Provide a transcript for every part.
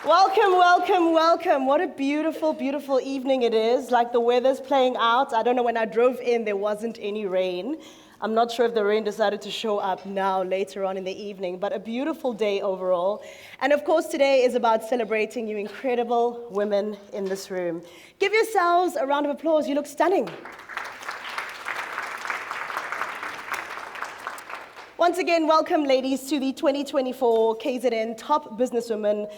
Welcome, welcome, welcome. What a beautiful, beautiful evening it is. Like the weather's playing out. I don't know, when I drove in, there wasn't any rain. I'm not sure if the rain decided to show up now, later on in the evening, but a beautiful day overall. And of course, today is about celebrating you incredible women in this room. Give yourselves a round of applause. You look stunning. Once again, welcome, ladies, to the 2024 KZN Top Businesswomen,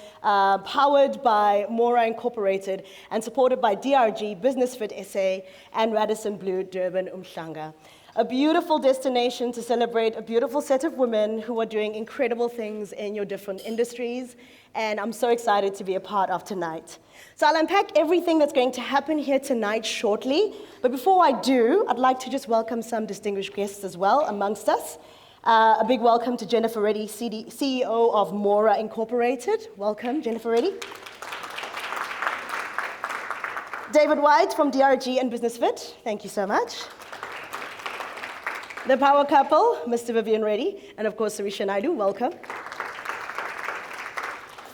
powered by Mora Incorporated and supported by DRG, Business Fit SA, and Radisson Blu Durban Umhlanga. A beautiful destination to celebrate a beautiful set of women who are doing incredible things in your different industries, and I'm so excited to be a part of tonight. So I'll unpack everything that's going to happen here tonight shortly, but before I do, I'd like to just welcome some distinguished guests as well amongst us. A big welcome to Jennifer Reddy, CEO of Mora Incorporated. Welcome, Jennifer Reddy. David White from DRG and Business Fit. Thank you so much. The power couple, Mr. Vivian Reddy, and of course, Sarisha Naidu. Welcome.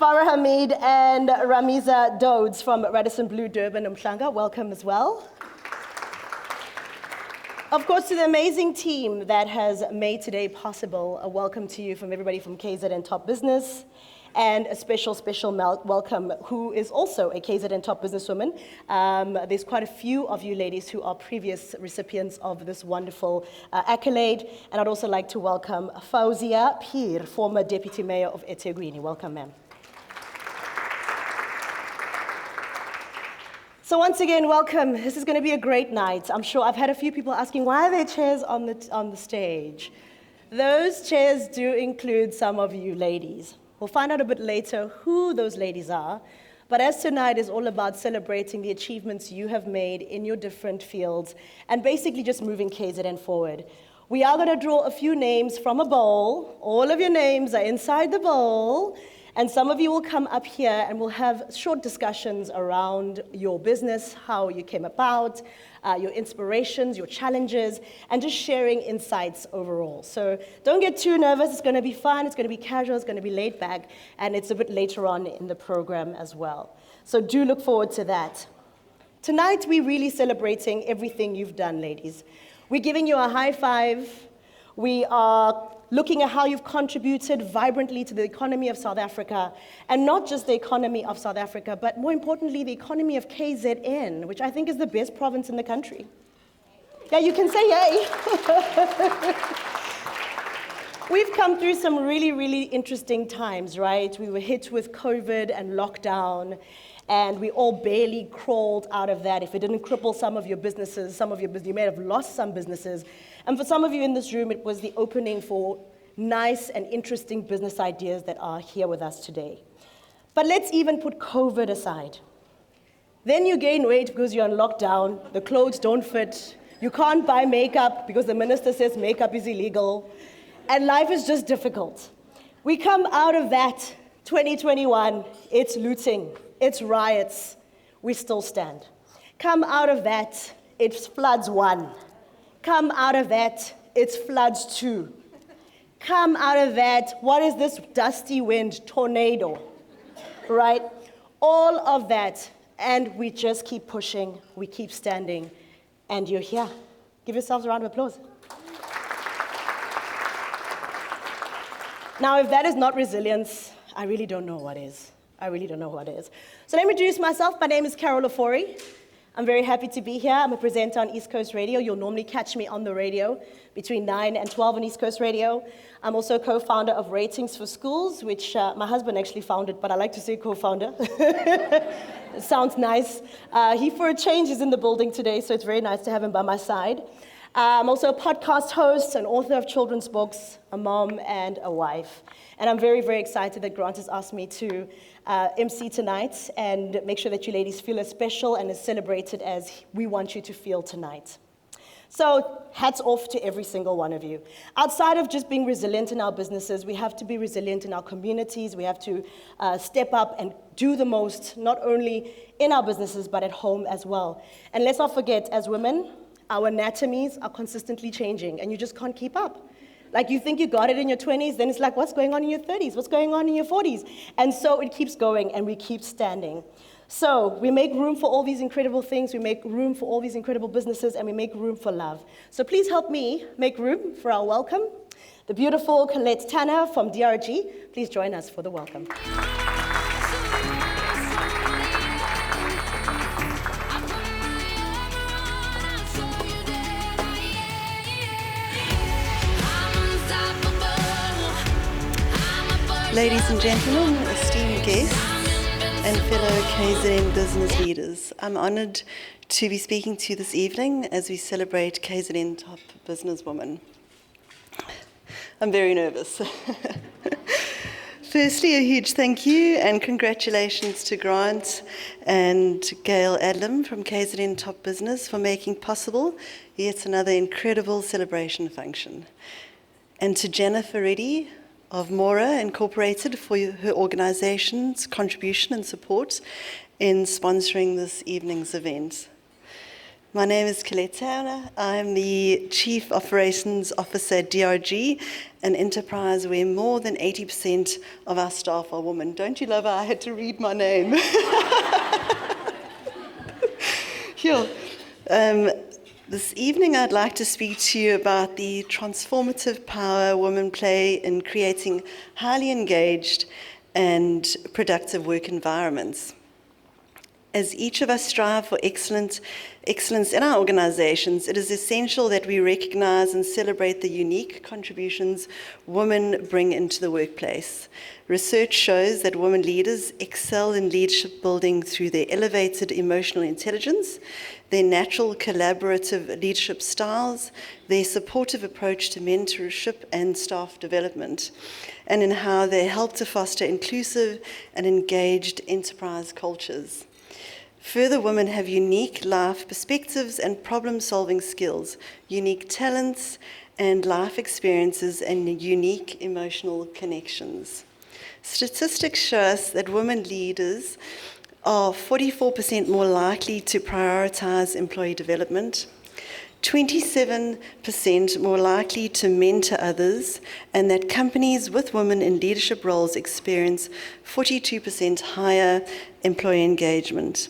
Farah Hamid and Ramiza Dodes from Radisson Blu Durban Umhlanga. Welcome as well. Of course, to the amazing team that has made today possible, a welcome to you from everybody from KZN Top Business, and a special welcome who is also a KZN Top Businesswoman. There's quite a few of you ladies who are previous recipients of this wonderful accolade, and I'd also like to welcome Fauzia Pir, former Deputy Mayor of eThekwini. Welcome, ma'am. So once again, welcome. This is going to be a great night. I'm sure I've had a few people asking, why are there chairs on the stage? Those chairs do include some of you ladies. We'll find out a bit later who those ladies are. But as tonight is all about celebrating the achievements you have made in your different fields and basically just moving KZN forward, we are going to draw a few names from a bowl. All of your names are inside the bowl. And some of you will come up here and we'll have short discussions around your business, how you came about, your inspirations, your challenges, and just sharing insights overall. So don't get too nervous. It's going to be fun. It's going to be casual. It's going to be laid back. And it's a bit later on in the program as well. So do look forward to that. Tonight, we're really celebrating everything you've done, ladies. We're giving you a high five. We are looking at how you've contributed vibrantly to the economy of South Africa, and not just the economy of South Africa, but more importantly, the economy of KZN, which I think is the best province in the country. Yeah, you can say yay. We've come through some really, really interesting times, right? We were hit with COVID and lockdown, and we all barely crawled out of that. If it didn't cripple some of your businesses, you may have lost some businesses. And for some of you in this room, it was the opening for nice and interesting business ideas that are here with us today. But let's even put COVID aside. Then you gain weight because you're on lockdown, the clothes don't fit, you can't buy makeup because the minister says makeup is illegal, and life is just difficult. We come out of that 2021, it's looting, it's riots, we still stand. Come out of that, it's floods 1. Come out of that, it's floods 2. Come out of that, what is this dusty wind, tornado, right? All of that, and we just keep pushing, we keep standing, and you're here. Give yourselves a round of applause. Now, if that is not resilience, I really don't know what is. I really don't know what is. So let me introduce myself. My name is Carol Ofori. I'm very happy to be here. I'm a presenter on East Coast Radio. You'll normally catch me on the radio between 9 and 12 on East Coast Radio. I'm also a co-founder of Ratings for Schools, which my husband actually founded, but I like to say co-founder. It sounds nice. He, for a change, is in the building today, so it's very nice to have him by my side. I'm also a podcast host, an author of children's books, a mom, and a wife. And I'm very, very excited that Grant has asked me to MC tonight and make sure that you ladies feel as special and as celebrated as we want you to feel tonight. So hats off to every single one of you. Outside of just being resilient in our businesses, we have to be resilient in our communities. We have to step up and do the most, not only in our businesses, but at home as well. And let's not forget, as women, our anatomies are consistently changing, and you just can't keep up. Like you think you got it in your 20s, then it's like, what's going on in your 30s? What's going on in your 40s? And so it keeps going and we keep standing. So we make room for all these incredible things, we make room for all these incredible businesses, and we make room for love. So please help me make room for our welcome. The beautiful Colette Tanner from DRG. Please join us for the welcome. Ladies and gentlemen, esteemed guests, and fellow KZN business leaders, I'm honoured to be speaking to you this evening as we celebrate KZN Top Businesswoman. I'm very nervous. Firstly, a huge thank you and congratulations to Grant and Gail Adlam from KZN Top Business for making possible yet another incredible celebration function. And to Jennifer Reddy of Mora Incorporated for her organisation's contribution and support in sponsoring this evening's event. My name is Colette Tanner. I'm the Chief Operations Officer at DRG, an enterprise where more than 80% of our staff are women. Don't you love how I had to read my name? Here. This evening I'd like to speak to you about the transformative power women play in creating highly engaged and productive work environments. As each of us strive for excellence in our organizations, it is essential that we recognize and celebrate the unique contributions women bring into the workplace. Research shows that women leaders excel in leadership building through their elevated emotional intelligence, their natural collaborative leadership styles, their supportive approach to mentorship and staff development, and in how they help to foster inclusive and engaged enterprise cultures. Further, women have unique life perspectives and problem-solving skills, unique talents and life experiences, and unique emotional connections. Statistics show us that women leaders are 44% more likely to prioritize employee development, 27% more likely to mentor others, and that companies with women in leadership roles experience 42% higher employee engagement.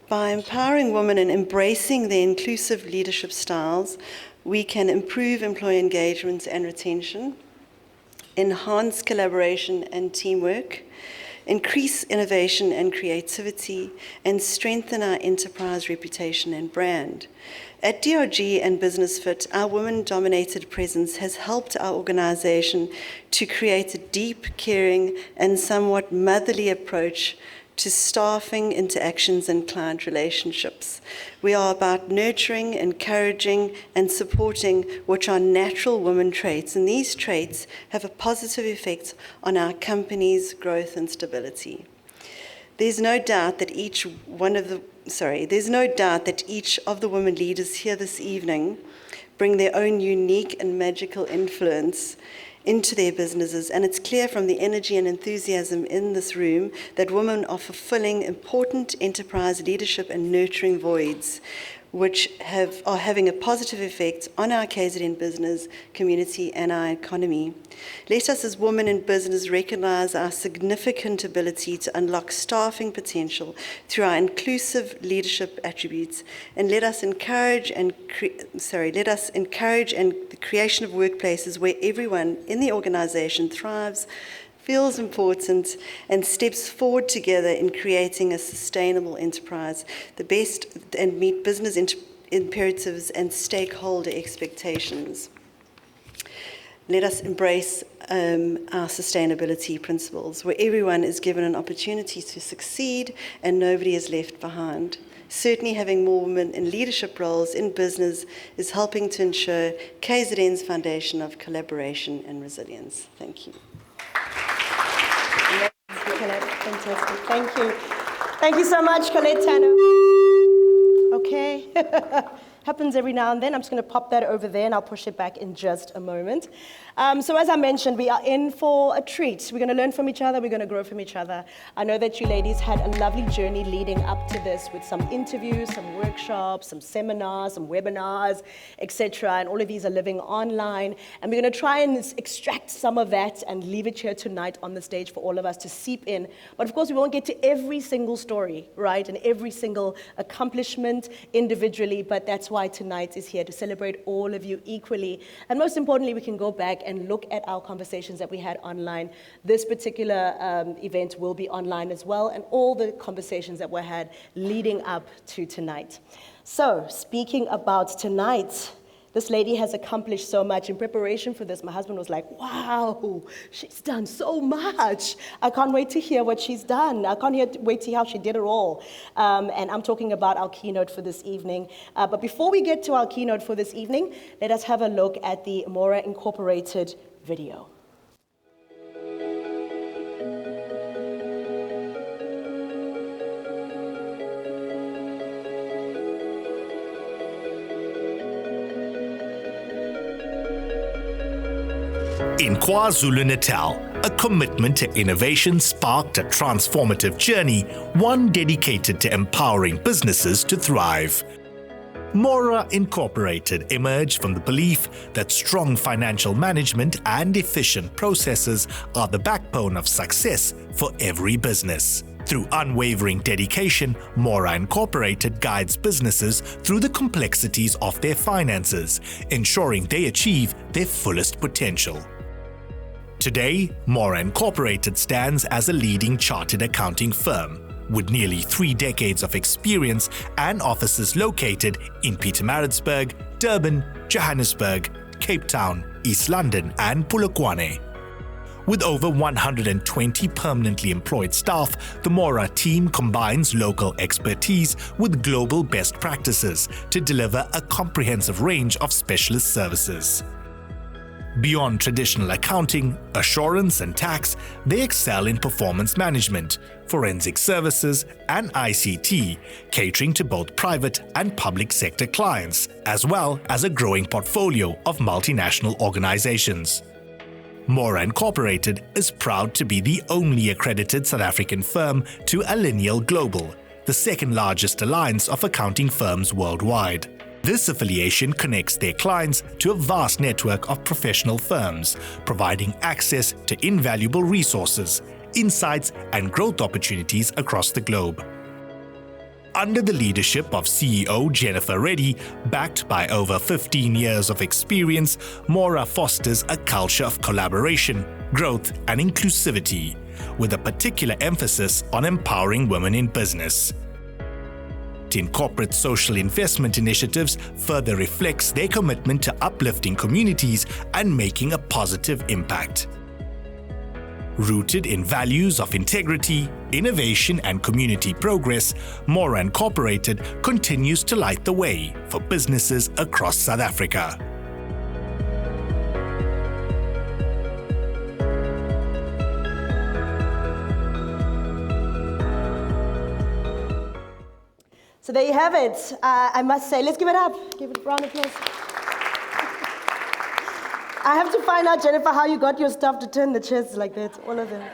By empowering women and embracing their inclusive leadership styles, we can improve employee engagement and retention, enhance collaboration and teamwork, increase innovation and creativity, and strengthen our enterprise reputation and brand. At DRG and Business Fit, our women-dominated presence has helped our organization to create a deep, caring, and somewhat motherly approach to staffing, interactions, and client relationships. We are about nurturing, encouraging, and supporting which are natural women traits, and these traits have a positive effect on our company's growth and stability. There's no doubt that each of the women leaders here this evening bring their own unique and magical influence into their businesses, and it's clear from the energy and enthusiasm in this room that women are fulfilling important enterprise leadership and nurturing voids, which are having a positive effect on our KZN business community and our economy. Let us as women in business recognize our significant ability to unlock staffing potential through our inclusive leadership attributes, and let us encourage the creation of workplaces where everyone in the organization thrives, feels important, and steps forward together in creating a sustainable enterprise, the best, and meet business imperatives and stakeholder expectations. Let us embrace our sustainability principles, where everyone is given an opportunity to succeed and nobody is left behind. Certainly having more women in leadership roles in business is helping to ensure KZN's foundation of collaboration and resilience. Thank you. Fantastic. Thank you. Thank you so much, Colette Tanner. Okay. Happens every now and then. I'm just going to pop that over there, and I'll push it back in just a moment. So as I mentioned, we are in for a treat. We're going to learn from each other. We're going to grow from each other. I know that you ladies had a lovely journey leading up to this with some interviews, some workshops, some seminars, some webinars, etc. And all of these are living online. And we're going to try and extract some of that and leave it here tonight on the stage for all of us to seep in. But of course, we won't get to every single story, right? And every single accomplishment individually. But that's why tonight is here, to celebrate all of you equally. And most importantly, we can go back and look at our conversations that we had online. This particular event will be online as well, and all the conversations that were had leading up to tonight. So, speaking about tonight, this lady has accomplished so much. In preparation for this, my husband was like, wow, she's done so much. I can't wait to hear what she's done. I can't wait to hear how she did it all. And I'm talking about our keynote for this evening. But before we get to our keynote for this evening, let us have a look at the Mora Incorporated video. In KwaZulu-Natal, a commitment to innovation sparked a transformative journey, one dedicated to empowering businesses to thrive. Mora Incorporated emerged from the belief that strong financial management and efficient processes are the backbone of success for every business. Through unwavering dedication, Mora Incorporated guides businesses through the complexities of their finances, ensuring they achieve their fullest potential. Today, Mora Incorporated stands as a leading chartered accounting firm with nearly 3 decades of experience and offices located in Pietermaritzburg, Durban, Johannesburg, Cape Town, East London, and Polokwane. With over 120 permanently employed staff, the Mora team combines local expertise with global best practices to deliver a comprehensive range of specialist services. Beyond traditional accounting, assurance, and tax, they excel in performance management, forensic services, and ICT, catering to both private and public sector clients, as well as a growing portfolio of multinational organizations. Mora Incorporated is proud to be the only accredited South African firm to Allineal Global, the second largest alliance of accounting firms worldwide. This affiliation connects their clients to a vast network of professional firms, providing access to invaluable resources, insights, and growth opportunities across the globe. Under the leadership of CEO Jennifer Reddy, backed by over 15 years of experience, Mora fosters a culture of collaboration, growth, and inclusivity, with a particular emphasis on empowering women in business. In corporate social investment initiatives further reflects their commitment to uplifting communities and making a positive impact. Rooted in values of integrity, innovation, and community progress, Mora Incorporated continues to light the way for businesses across South Africa. So there you have it. I must say, let's give it up. Give it a round of applause. I have to find out, Jennifer, how you got your staff to turn the chairs like that, all of them.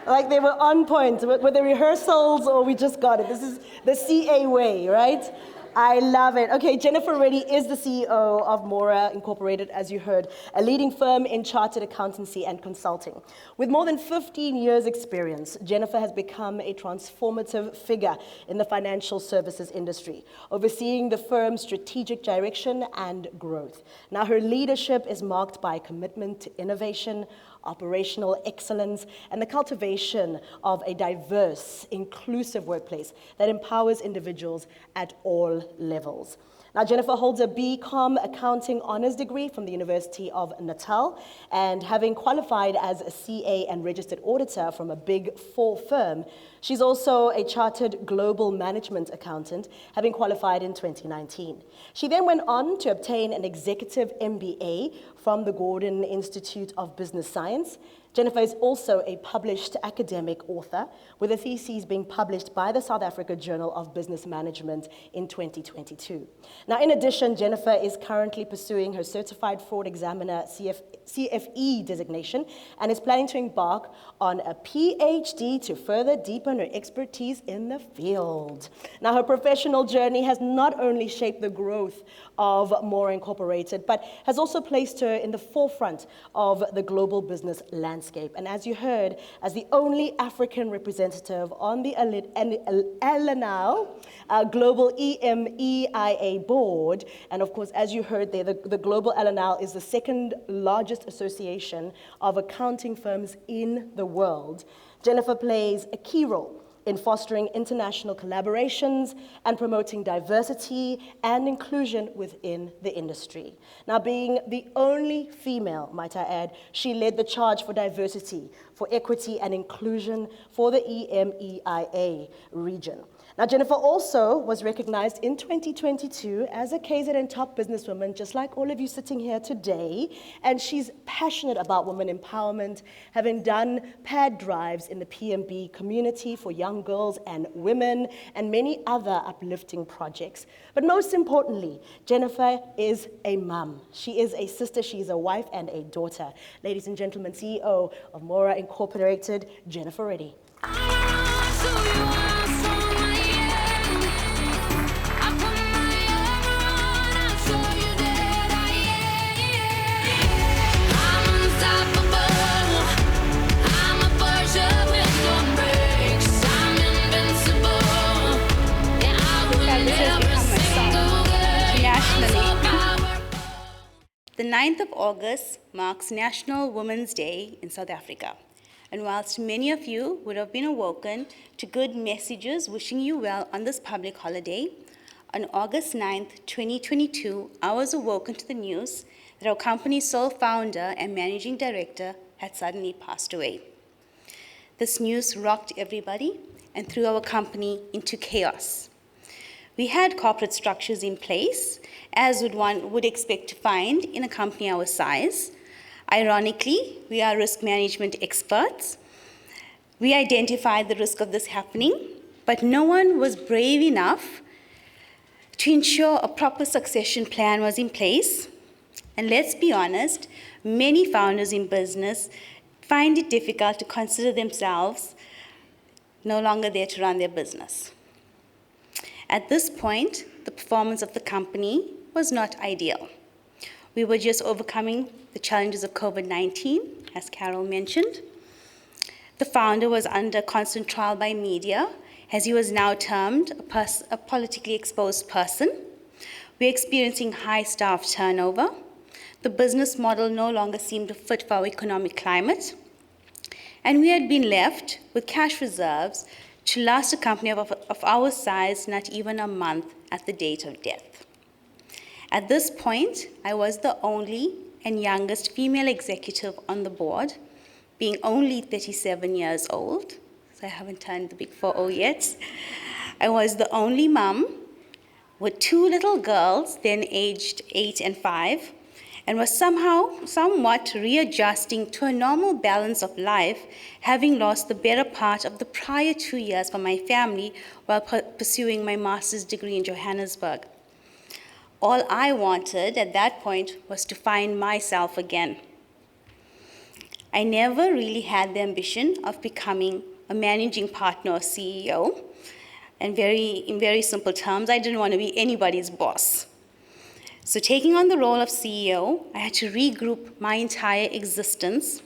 Like they were on point. Were they rehearsals or we just got it? This is the CA way, right? I love it. Okay, Jennifer Reddy is the CEO of Mora Incorporated, as you heard, a leading firm in chartered accountancy and consulting. With more than 15 years' experience, Jennifer has become a transformative figure in the financial services industry, overseeing the firm's strategic direction and growth. Now, her leadership is marked by commitment to innovation, operational excellence, and the cultivation of a diverse, inclusive workplace that empowers individuals at all levels. Now, Jennifer holds a BCom Accounting Honours degree from the University of Natal, and having qualified as a CA and registered auditor from a Big Four firm, she's also a chartered global management accountant, having qualified in 2019. She then went on to obtain an executive MBA from the Gordon Institute of Business Science. Jennifer is also a published academic author, with a thesis being published by the South Africa Journal of Business Management in 2022. Now, in addition, Jennifer is currently pursuing her Certified Fraud Examiner CFE designation and is planning to embark on a PhD to further deepen her expertise in the field. Now, her professional journey has not only shaped the growth of Mora Incorporated, but has also placed her in the forefront of the global business landscape. And as you heard, as the only African representative on the Alanao Global EMEIA board, and of course, as you heard there, the Global Alanao is the second largest association of accounting firms in the world. Jennifer plays a key role in fostering international collaborations and promoting diversity and inclusion within the industry. Now, being the only female, might I add, she led the charge for diversity, for equity and inclusion for the EMEIA region. Now, Jennifer also was recognized in 2022 as a KZN top businesswoman, just like all of you sitting here today, and she's passionate about women empowerment, having done pad drives in the PMB community for young girls and women, and many other uplifting projects. But most importantly, Jennifer is a mum. She is a sister, she is a wife and a daughter. Ladies and gentlemen, CEO of Mora Incorporated, Jennifer Reddy. The 9th of August marks National Women's Day in South Africa. And whilst many of you would have been awoken to good messages wishing you well on this public holiday, on August 9th, 2022, I was awoken to the news that our company's sole founder and managing director had suddenly passed away. This news rocked everybody and threw our company into chaos. We had corporate structures in place, as one would expect to find in a company our size. Ironically, we are risk management experts. We identified the risk of this happening, but no one was brave enough to ensure a proper succession plan was in place. And let's be honest, many founders in business find it difficult to consider themselves no longer there to run their business. At this point, the performance of the company was not ideal. We were just overcoming the challenges of COVID-19, as Carol mentioned. The founder was under constant trial by media, as he was now termed a politically exposed person. We're experiencing high staff turnover. The business model no longer seemed to fit for our economic climate. And we had been left with cash reserves to last a company of our size not even a month at the date of death. At this point, I was the only and youngest female executive on the board, being only 37 years old, so I haven't turned the big 40 yet. I was the only mum with two little girls, then aged 8 and 5, and was somewhat readjusting to a normal balance of life, having lost the better part of the prior 2 years for my family while pursuing my master's degree in Johannesburg. All I wanted at that point was to find myself again. I never really had the ambition of becoming a managing partner or CEO. And in very simple terms, I didn't want to be anybody's boss. So taking on the role of CEO, I had to regroup my entire existence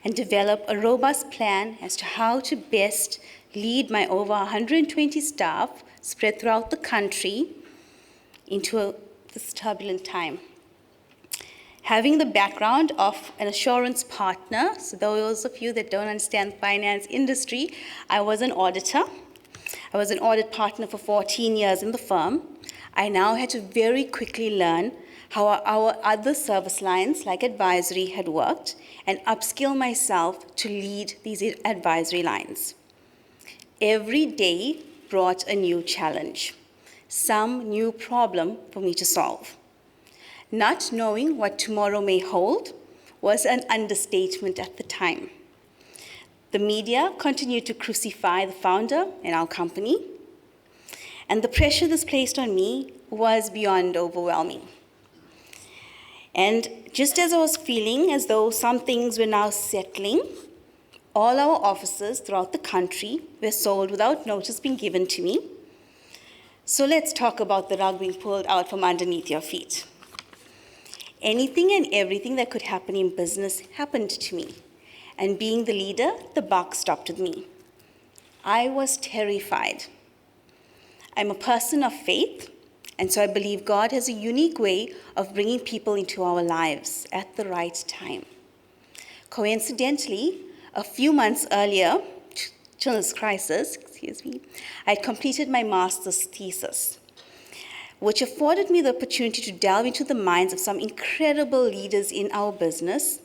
and develop a robust plan as to how to best lead my over 120 staff spread throughout the country into this turbulent time. Having the background of an assurance partner, so those of you that don't understand the finance industry, I was an auditor. I was an audit partner for 14 years in the firm. I now had to very quickly learn how our other service lines, like advisory, had worked, and upskill myself to lead these advisory lines. Every day brought a new challenge, some new problem for me to solve. Not knowing what tomorrow may hold was an understatement at the time. The media continued to crucify the founder and our company, and the pressure this placed on me was beyond overwhelming. And just as I was feeling as though some things were now settling, all our offices throughout the country were sold without notice being given to me. So let's talk about the rug being pulled out from underneath your feet. Anything and everything that could happen in business happened to me. And being the leader, the buck stopped with me. I was terrified. I'm a person of faith, and so I believe God has a unique way of bringing people into our lives at the right time. Coincidentally, a few months earlier, to this crisis, I had completed my master's thesis, which afforded me the opportunity to delve into the minds of some incredible leaders in our business.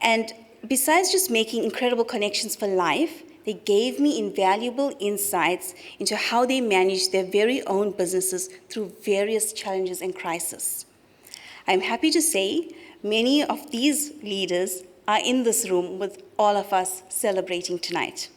And besides just making incredible connections for life, they gave me invaluable insights into how they manage their very own businesses through various challenges and crises. I'm happy to say many of these leaders are in this room with all of us celebrating tonight.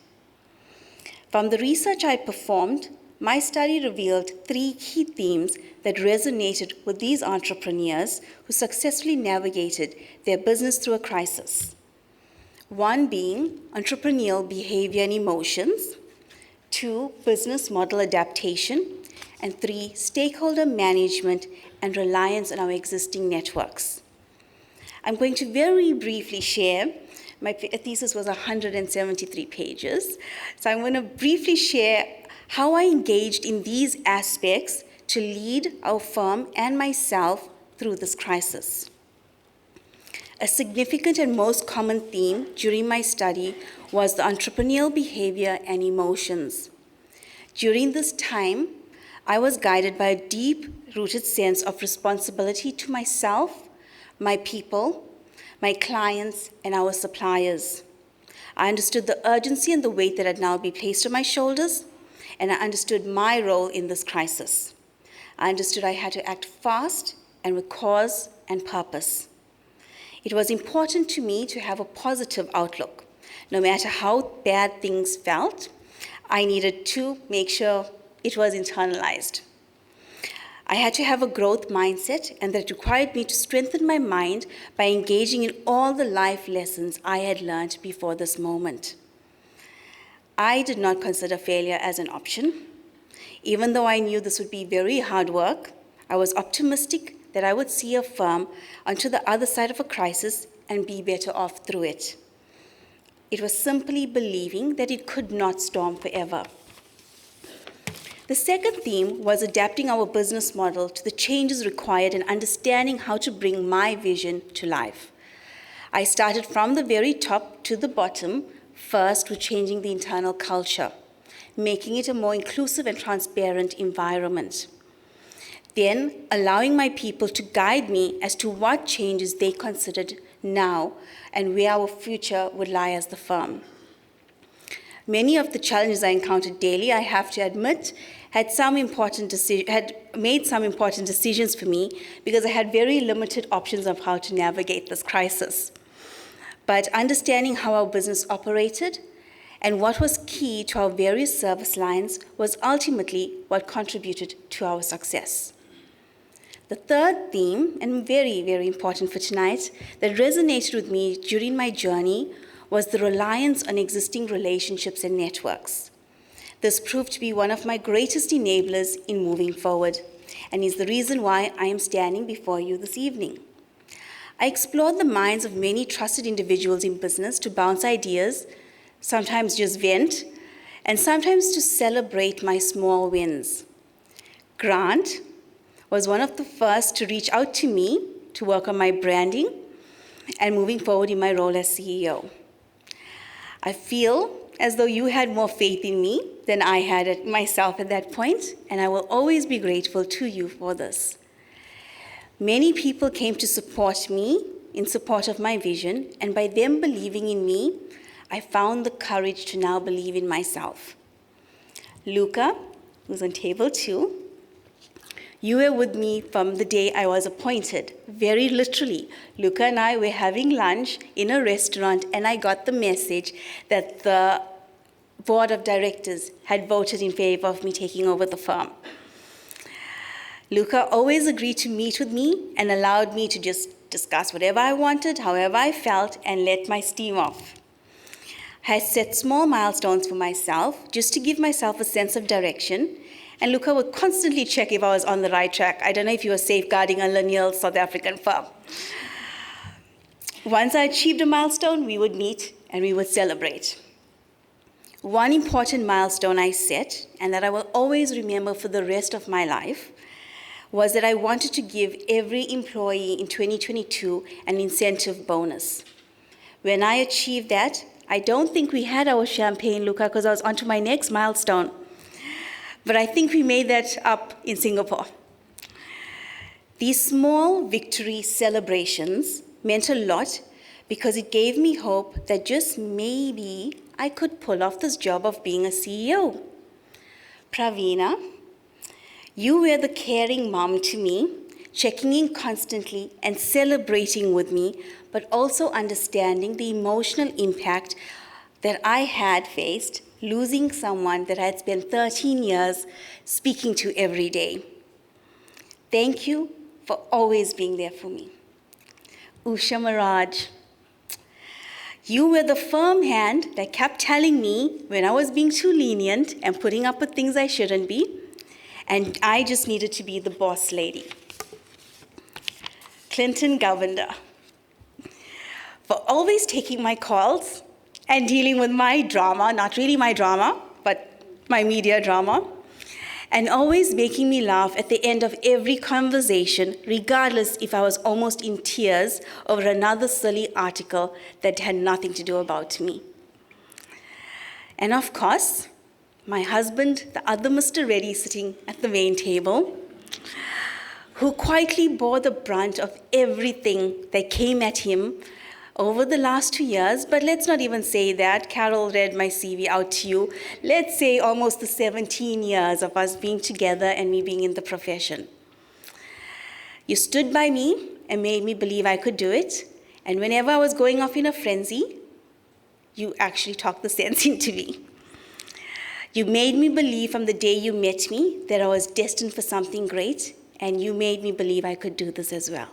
From the research I performed, my study revealed 3 key themes that resonated with these entrepreneurs who successfully navigated their business through a crisis. 1 being entrepreneurial behavior and emotions, 2, business model adaptation, and 3, stakeholder management and reliance on our existing networks. I'm going to very briefly share, my thesis was 173 pages, so I'm going to briefly share how I engaged in these aspects to lead our firm and myself through this crisis. A significant and most common theme during my study was the entrepreneurial behavior and emotions. During this time, I was guided by a deep-rooted sense of responsibility to myself, my people, my clients, and our suppliers. I understood the urgency and the weight that had now been placed on my shoulders, and I understood my role in this crisis. I understood I had to act fast and with cause and purpose. It was important to me to have a positive outlook. No matter how bad things felt, I needed to make sure it was internalized. I had to have a growth mindset, and that required me to strengthen my mind by engaging in all the life lessons I had learned before this moment. I did not consider failure as an option. Even though I knew this would be very hard work, I was optimistic that I would see a firm onto the other side of a crisis and be better off through it. It was simply believing that it could not storm forever. The second theme was adapting our business model to the changes required and understanding how to bring my vision to life. I started from the very top to the bottom, first with changing the internal culture, making it a more inclusive and transparent environment. Then allowing my people to guide me as to what changes they considered now and where our future would lie as the firm. Many of the challenges I encountered daily, I have to admit, had made some important decisions for me because I had very limited options of how to navigate this crisis. But understanding how our business operated and what was key to our various service lines was ultimately what contributed to our success. The third theme, and very, very important for tonight, that resonated with me during my journey was the reliance on existing relationships and networks. This proved to be one of my greatest enablers in moving forward, and is the reason why I am standing before you this evening. I explored the minds of many trusted individuals in business to bounce ideas, sometimes just vent, and sometimes to celebrate my small wins. Grant was one of the first to reach out to me to work on my branding and moving forward in my role as CEO. I feel as though you had more faith in me than I had myself at that point, and I will always be grateful to you for this. Many people came to support me in support of my vision, and by them believing in me, I found the courage to now believe in myself. Luca, who's on table 2, You were with me from the day I was appointed, very literally. Luca and I were having lunch in a restaurant, and I got the message that the board of directors had voted in favor of me taking over the firm. Luca always agreed to meet with me and allowed me to just discuss whatever I wanted, however I felt, and let my steam off. I had set small milestones for myself just to give myself a sense of direction, and Luca would constantly check if I was on the right track. I don't know if he was safeguarding a lineal South African firm. Once I achieved a milestone, we would meet and we would celebrate. One important milestone I set, and that I will always remember for the rest of my life, was that I wanted to give every employee in 2022 an incentive bonus. When I achieved that, I don't think we had our champagne, Luca, because I was on to my next milestone. But I think we made that up in Singapore. These small victory celebrations meant a lot because it gave me hope that just maybe I could pull off this job of being a CEO. Pravina, you were the caring mom to me, checking in constantly and celebrating with me, but also understanding the emotional impact that I had faced losing someone that I had spent 13 years speaking to every day. Thank you for always being there for me. Usha Maraj, you were the firm hand that kept telling me when I was being too lenient and putting up with things I shouldn't be, and I just needed to be the boss lady. Clinton Govender, for always taking my calls and dealing with my drama, not really my drama, but my media drama, and always making me laugh at the end of every conversation, regardless if I was almost in tears over another silly article that had nothing to do about me. And of course, my husband, the other Mr. Reddy sitting at the main table, who quietly bore the brunt of everything that came at him over the last 2 years, but let's not even say that. Carol read my CV out to you. Let's say almost the 17 years of us being together and me being in the profession. You stood by me and made me believe I could do it, and whenever I was going off in a frenzy, you actually talked the sense into me. You made me believe from the day you met me that I was destined for something great, and you made me believe I could do this as well.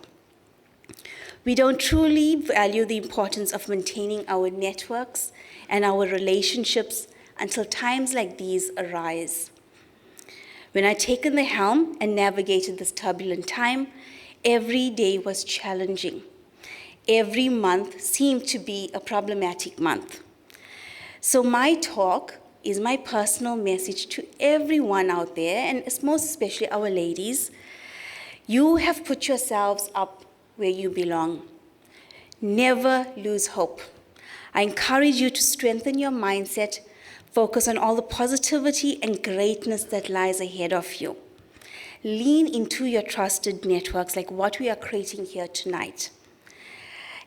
We don't truly value the importance of maintaining our networks and our relationships until times like these arise. When I'd taken the helm and navigated this turbulent time, every day was challenging. Every month seemed to be a problematic month. So my talk is my personal message to everyone out there, and most especially our ladies. You have put yourselves up where you belong. Never lose hope. I encourage you to strengthen your mindset, focus on all the positivity and greatness that lies ahead of you. Lean into your trusted networks like what we are creating here tonight.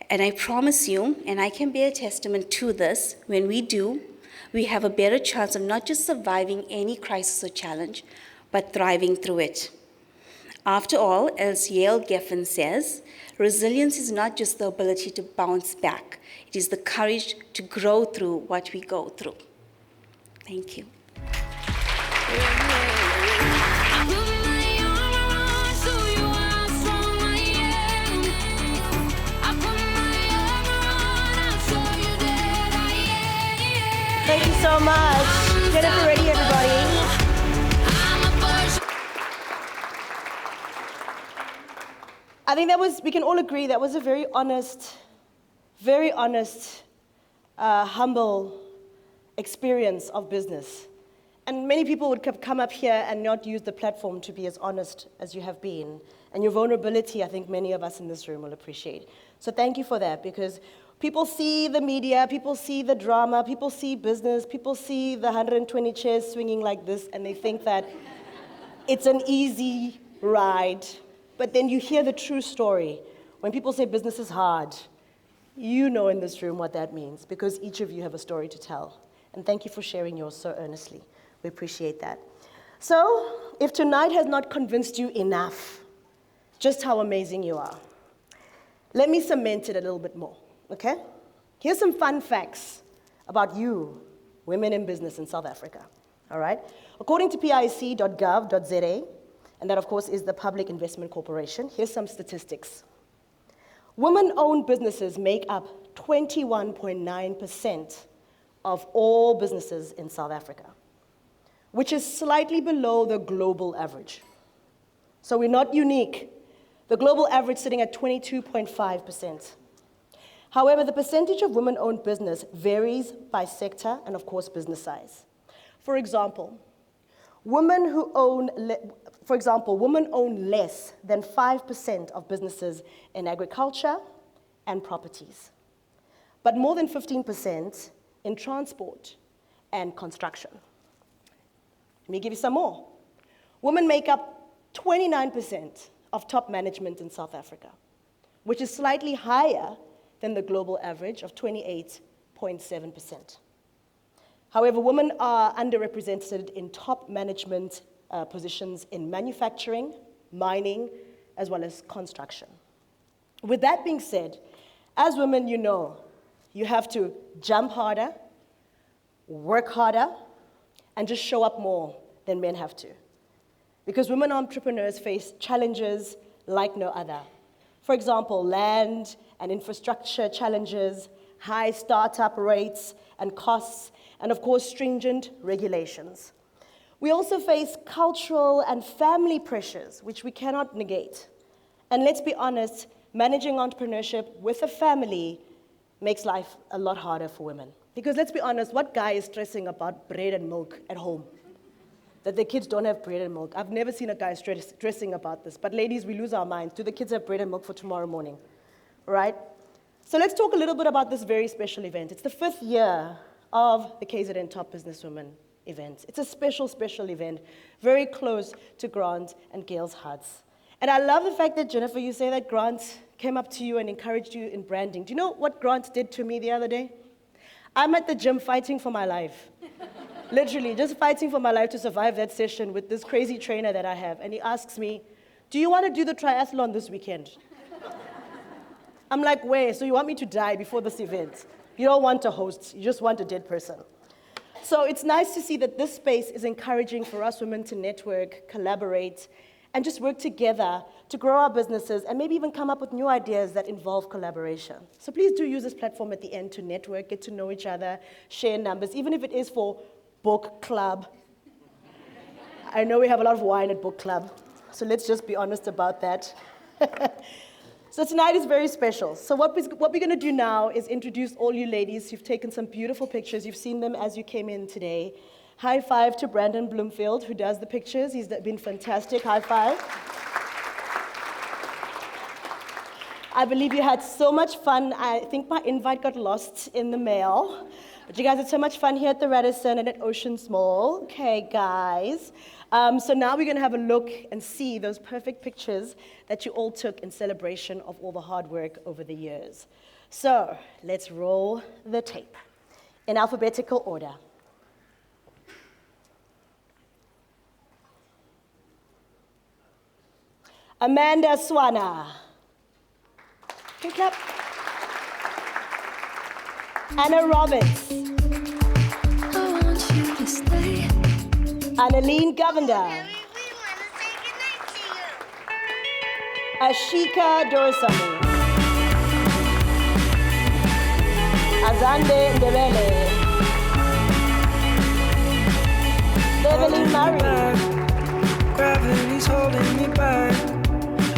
And I promise you, and I can bear testament to this, when we do, we have a better chance of not just surviving any crisis or challenge, but thriving through it. After all, as Yale Geffen says, resilience is not just the ability to bounce back. It is the courage to grow through what we go through. Thank you. Thank you so much. Get it ready, everybody. I think we can all agree that was a very honest, humble experience of business. And many people would come up here and not use the platform to be as honest as you have been. And your vulnerability, I think many of us in this room will appreciate. So thank you for that, because people see the media, people see the drama, people see business, people see the 120 chairs swinging like this, and they think that it's an easy ride. But then you hear the true story. When people say business is hard, you know in this room what that means, because each of you have a story to tell. And thank you for sharing yours so earnestly. We appreciate that. So, if tonight has not convinced you enough just how amazing you are, let me cement it a little bit more, okay? Here's some fun facts about you, women in business in South Africa, all right? According to pic.gov.za, and that, of course, is the Public Investment Corporation, here's some statistics. Women-owned businesses make up 21.9% of all businesses in South Africa, which is slightly below the global average. So we're not unique. The global average sitting at 22.5%. However, the percentage of women-owned business varies by sector and, of course, business size. For example, women own less than 5% of businesses in agriculture and properties, but more than 15% in transport and construction. Let me give you some more. Women make up 29% of top management in South Africa, which is slightly higher than the global average of 28.7%. However, women are underrepresented in top management positions in manufacturing, mining, as well as construction. With that being said, as women, you know, you have to jump harder, work harder, and just show up more than men have to. Because women entrepreneurs face challenges like no other. For example, land and infrastructure challenges, high startup rates and costs, and of course, stringent regulations. We also face cultural and family pressures, which we cannot negate. And let's be honest, managing entrepreneurship with a family makes life a lot harder for women. Because let's be honest, what guy is stressing about bread and milk at home? That the kids don't have bread and milk. I've never seen a guy stressing about this. But ladies, we lose our minds. Do the kids have bread and milk for tomorrow morning? Right? So let's talk a little bit about this very special event. It's the 5th year of the KZN Top Businesswomen event. It's a special, special event, very close to Grant and Gail's hearts. And I love the fact that, Jennifer, you say that Grant came up to you and encouraged you in branding. Do you know what Grant did to me the other day? I'm at the gym fighting for my life. Literally, just fighting for my life to survive that session with this crazy trainer that I have. And he asks me, do you want to do the triathlon this weekend? I'm like, wait, so you want me to die before this event? You don't want a host, you just want a dead person. So it's nice to see that this space is encouraging for us women to network, collaborate, and just work together to grow our businesses and maybe even come up with new ideas that involve collaboration. So please do use this platform at the end to network, get to know each other, share numbers, even if it is for book club. I know we have a lot of wine at book club, so let's just be honest about that. So tonight is very special. So what we're going to do now is introduce all you ladies who've taken some beautiful pictures. You've seen them as you came in today. High five to Brandon Bloomfield, who does the pictures. He's been fantastic. High five. I believe you had so much fun. I think my invite got lost in the mail. But you guys had so much fun here at the Radisson and at Oceans Mall. Okay, guys. So now we're going to have a look and see those perfect pictures that you all took in celebration of all the hard work over the years. So let's roll the tape in alphabetical order. Amanda Swana. Okay, clap. Anna Roberts. I want you to stay. Annaline Govender. We want to say goodnight to you. Ashika Dorsami. Azande Ndebele. Beverly Murray. Gravity's holding me back.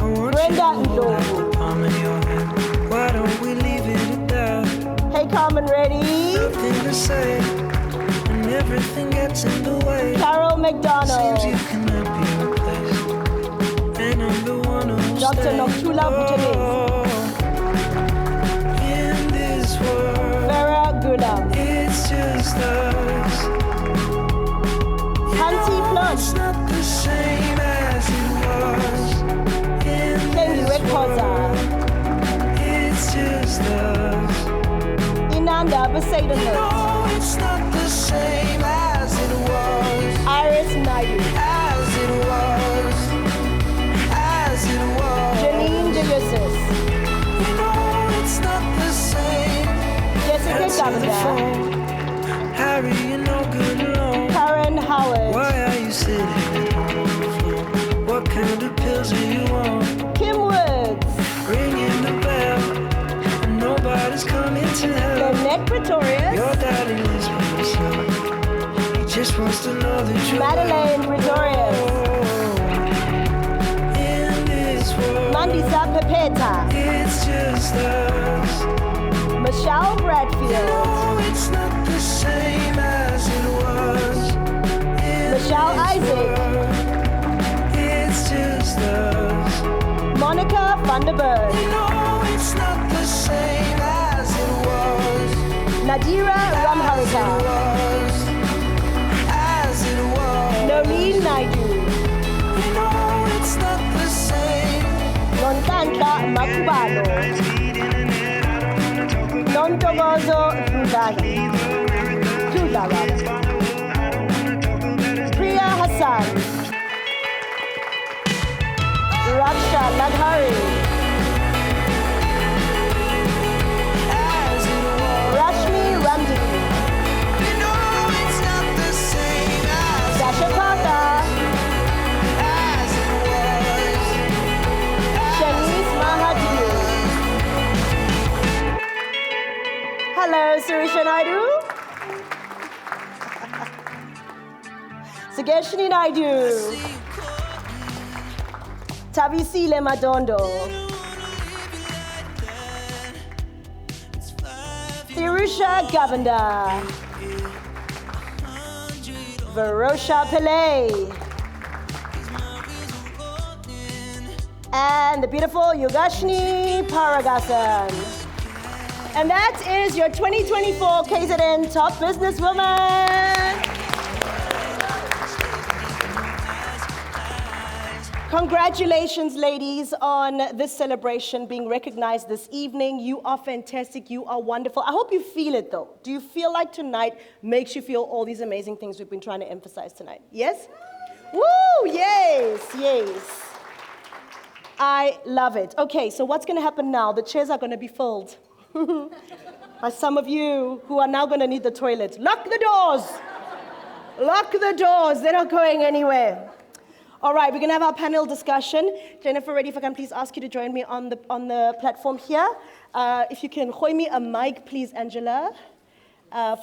I want Brenda you to hold out Ndlovu. the palm of your hand. Why don't we leave it at that? Hey, Carmen Reddy. Nothing to say, and everything gets in the way. Carol Seems McDonald. you cannot be replaced, and I'm the one who'll Dr. stay. Noktula Buthelezi. In this world, Vera Gulam. it's just us. Hansi Plum. It's not the same as it was. In Kenny this Redposa. world, it's just us. Inanda Besaidanote. No, it's not the same as it was. Iris Naidu. sorry, you're no good alone. Karen Howard. Why are you sitting on the floor? What kind of pills are you on? Kim Woods. Ringing the bell, and nobody's coming to help. Lynette Pretorius. Your daddy lives by himself. He just wants to know that you're Madeleine Pretorius. in this world. Mandisa Pepeta. It's just us. Michelle Bradfield. No, it's not the same as it was. In Michelle this Isaac. world, it's just us. Monica Vanderberg. No, it's not the same as it was. Nadira Ramharika. As it was. Nolene Naidu. You know it's not the same. Nontantla Makubalo. Nontogozo Dudala. Priya Hassan. Raksha Ladhari. As it was. Rashmi Ramdi. You know it's not the same as Sasha Parker. it was. Shanice Mahadi. Hello, Surisha Naidu. Sugeshni Naidu. Tabisile Madondo. Thirusha Govender. Varosha Pillay. And the beautiful Yogashni Paragasan. And that is your 2024 KZN Top Businesswoman. Congratulations, ladies, on this celebration, being recognized this evening. You are fantastic. You are wonderful. I hope you feel it, though. Do you feel like tonight makes you feel all these amazing things we've been trying to emphasize tonight? Yes? Woo! Yes, yes. I love it. Okay, so what's going to happen now? The chairs are going to be filled by some of you who are now going to need the toilet. Lock the doors. Lock the doors. They're not going anywhere. All right, we're going to have our panel discussion. Jennifer, ready? If I can please ask you to join me on the platform here. If you can hoy me a mic, please, Angela,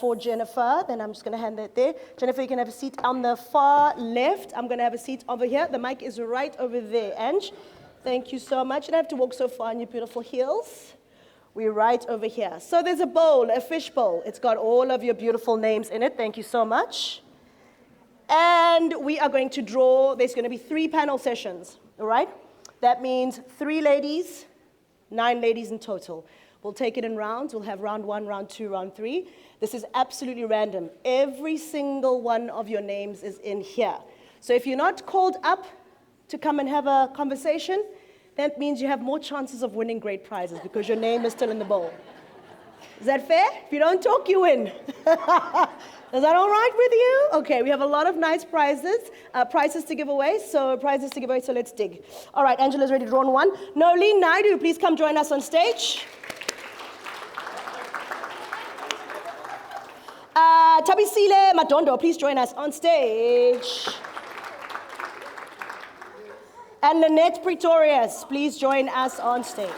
for Jennifer. Then I'm just going to hand that there. Jennifer, you can have a seat on the far left. I'm going to have a seat over here. The mic is right over there, Ange. Thank you so much. You don't have to walk so far in your beautiful heels. We're right over here. So there's a bowl, a fish bowl. It's got all of your beautiful names in it. Thank you so much. And we are going to draw, there's going to be 3 panel sessions, all right? That means 3 ladies, 9 ladies in total. We'll take it in rounds. We'll have round 1, round 2, round 3. This is absolutely random. Every single one of your names is in here. So if you're not called up to come and have a conversation, that means you have more chances of winning great prizes because your name is still in the bowl. Is that fair? If you don't talk, you win. Is that all right with you? Okay, we have a lot of nice prizes, to give away, so let's dig. All right, Angela's ready to draw on 1. Nolene Naidu, please come join us on stage. Tabisile Madondo, please join us on stage. And Lynette Pretorius, please join us on stage.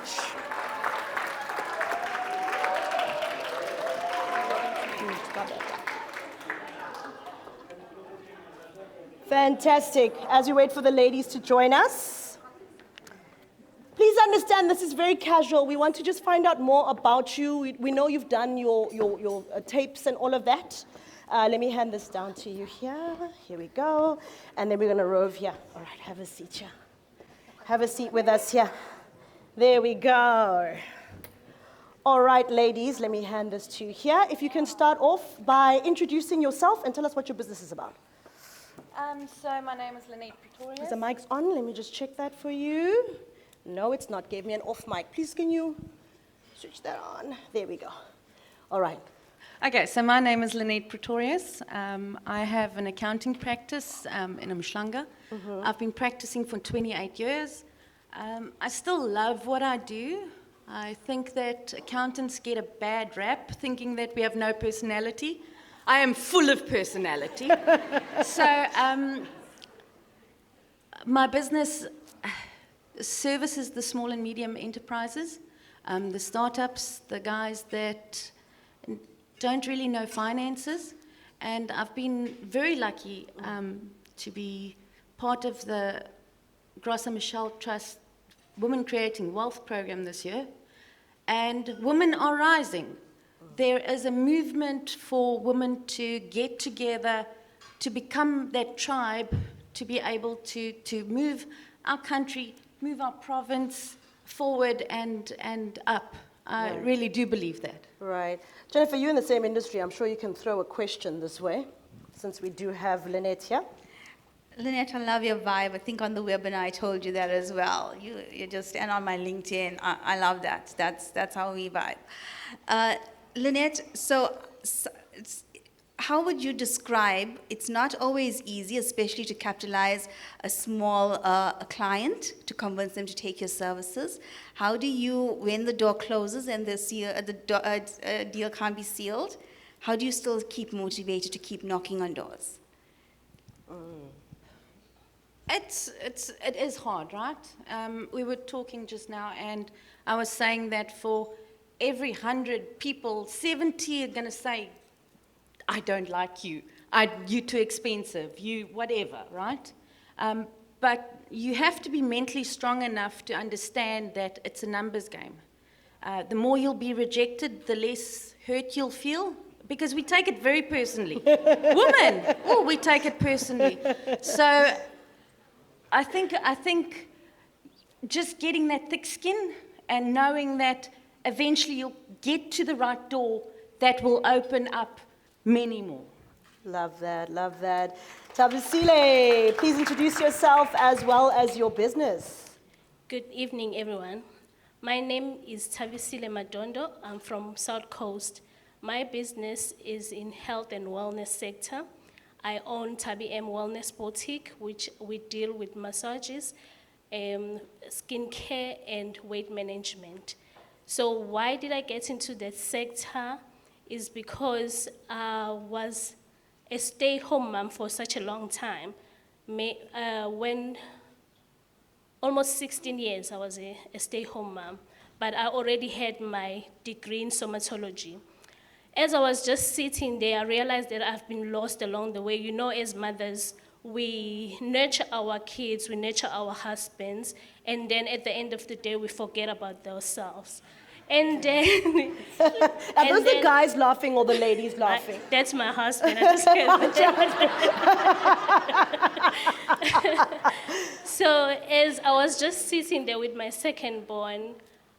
Fantastic. As we wait for the ladies to join us, please understand this is very casual. We want to just find out more about you. We know you've done your tapes and all of that. Let me hand this down to you here. Here we go. And then we're going to rove here. All right, have a seat here. Have a seat with us here. There we go. All right, ladies, let me hand this to you here. If you can start off by introducing yourself and tell us what your business is about. So my name is Lynette Pretorius. Is the mic's on? Let me just check that for you. No, it's not. Gave me an off mic. Please, can you switch that on? There we go. All right. Okay, so my name is Lynette Pretorius. I have an accounting practice in Umhlanga. I've been practicing for 28 years. I still love what I do. I think that accountants get a bad rap, thinking that we have no personality. I am full of personality. So my business services the small and medium enterprises, the startups, the guys that don't really know finances. And I've been very lucky to be part of the Grosser Michelle Trust Women Creating Wealth program this year. And women are rising. There is a movement for women to get together, to become that tribe, to be able to move our country, move our province forward and up. I really do believe that. Right. Jennifer, you're in the same industry. I'm sure you can throw a question this way, since we do have Lynette here. Lynette, I love your vibe. I think on the webinar I told you that as well. You just, and on my LinkedIn, I love that. That's how we vibe. Lynette, how would you describe, it's not always easy, especially to capitalize a small client, to convince them to take your services. How do you, when the door closes and the deal can't be sealed, how do you still keep motivated to keep knocking on doors? It is hard, right? We were talking just now, and I was saying that for every 100 people, 70 are going to say, I don't like you, you're too expensive, you whatever, right? But you have to be mentally strong enough to understand that it's a numbers game. The more you'll be rejected, the less hurt you'll feel, because we take it very personally. Women, we take it personally. So I think just getting that thick skin and knowing that eventually you'll get to the right door that will open up many more. Love that, love that. Thabisile, please introduce yourself as well as your business. Good evening, everyone. My name is Thabisile Madondo. I'm from South Coast. My business is in health and wellness sector. I own Tabi M Wellness Boutique, which we deal with massages, skincare, and weight management. So why did I get into that sector? Is because I was a stay-home mom for such a long time. When almost 16 years, I was a stay-home mom, but I already had my degree in somatology. As I was just sitting there, I realized that I've been lost along the way. You know, as mothers, we nurture our kids, we nurture our husbands, and then at the end of the day, we forget about ourselves. And then... Are those the guys laughing or the ladies laughing? That's my husband. I just can't. So as I was just sitting there with my second born,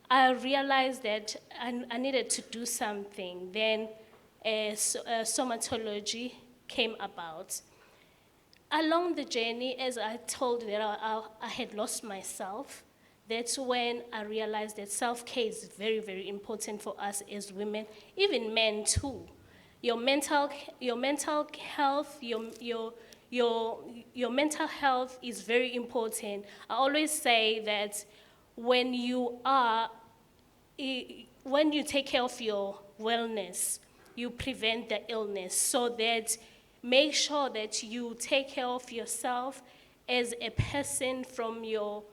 I realized that I needed to do something. Then somatology came about. Along the journey, as I told that I had lost myself, that's when I realized that self-care is very, very important for us as women, even men too. Your mental health, your mental health is very important. I always say that when you take care of your wellness, you prevent the illness. So that make sure that you take care of yourself as a person from your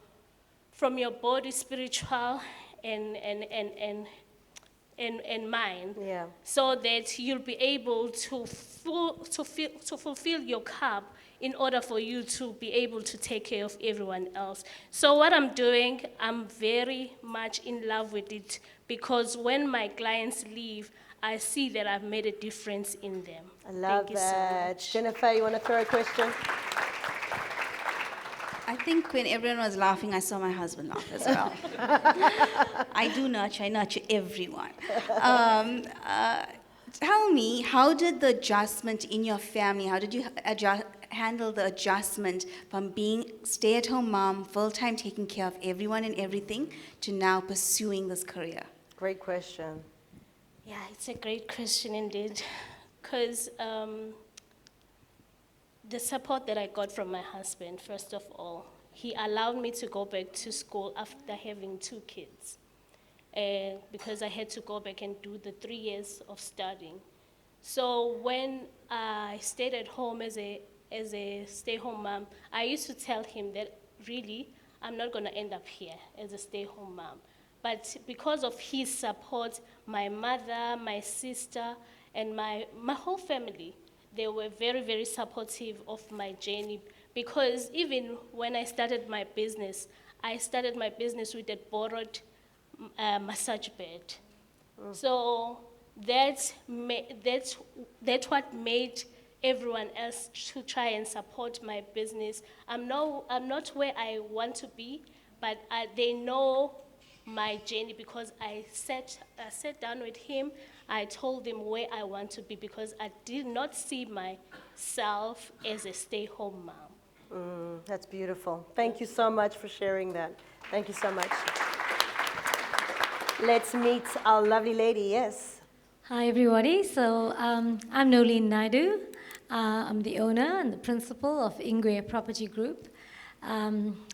body, spiritual, and mind, so that you'll be able to fulfill your cup in order for you to be able to take care of everyone else. So what I'm doing, I'm very much in love with it, because when my clients leave, I see that I've made a difference in them. I love that. Jennifer, you want to throw a question? I think when everyone was laughing, I saw my husband laugh as well. I nurture everyone. Tell me, how did the adjustment in your family, how did you handle the adjustment from being stay-at-home mom, full-time taking care of everyone and everything, to now pursuing this career? Great question. Yeah, it's a great question indeed, because the support that I got from my husband, first of all, he allowed me to go back to school after having 2 kids, because I had to go back and do the 3 years of studying. So when I stayed at home as a stay-home mom, I used to tell him that really I'm not going to end up here as a stay-home mom. But because of his support, my mother, my sister, and my whole family, they were very, very supportive of my journey. Because even when I started my business with a borrowed massage bed. So that's what made everyone else to try and support my business. I'm not where I want to be, but they know my journey because I sat down with him. I told them where I want to be because I did not see myself as a stay-home mom. That's beautiful. Thank you so much for sharing that. Thank you so much. Let's meet our lovely lady, yes. Hi, everybody. So I'm Nolene Naidu. I'm the owner and the principal of Ingwe Property Group.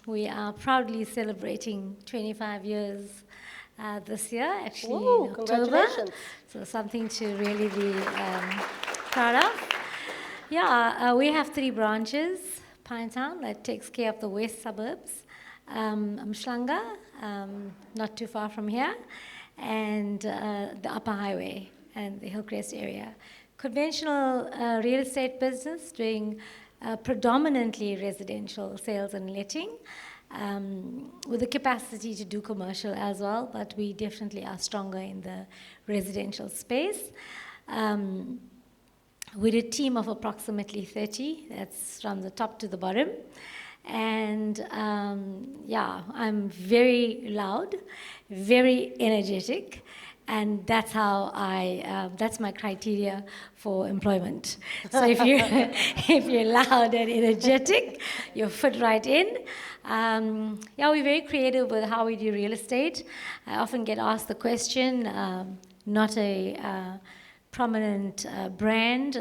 We are proudly celebrating 25 years this year, actually Woo, in October. congratulations. So something to really be proud of. Yeah, we have 3 branches. Pinetown, that takes care of the west suburbs. Mshlanga, not too far from here, and the Upper Highway and the Hillcrest area. Conventional real estate business, doing predominantly residential sales and letting, with the capacity to do commercial as well, but we definitely are stronger in the residential space. We're a team of approximately 30, that's from the top to the bottom. And yeah, I'm very loud, very energetic, and that's how that's my criteria for employment. So if you're loud and energetic, you'll fit right in. Yeah, we're very creative with how we do real estate. I often get asked the question, not a prominent brand,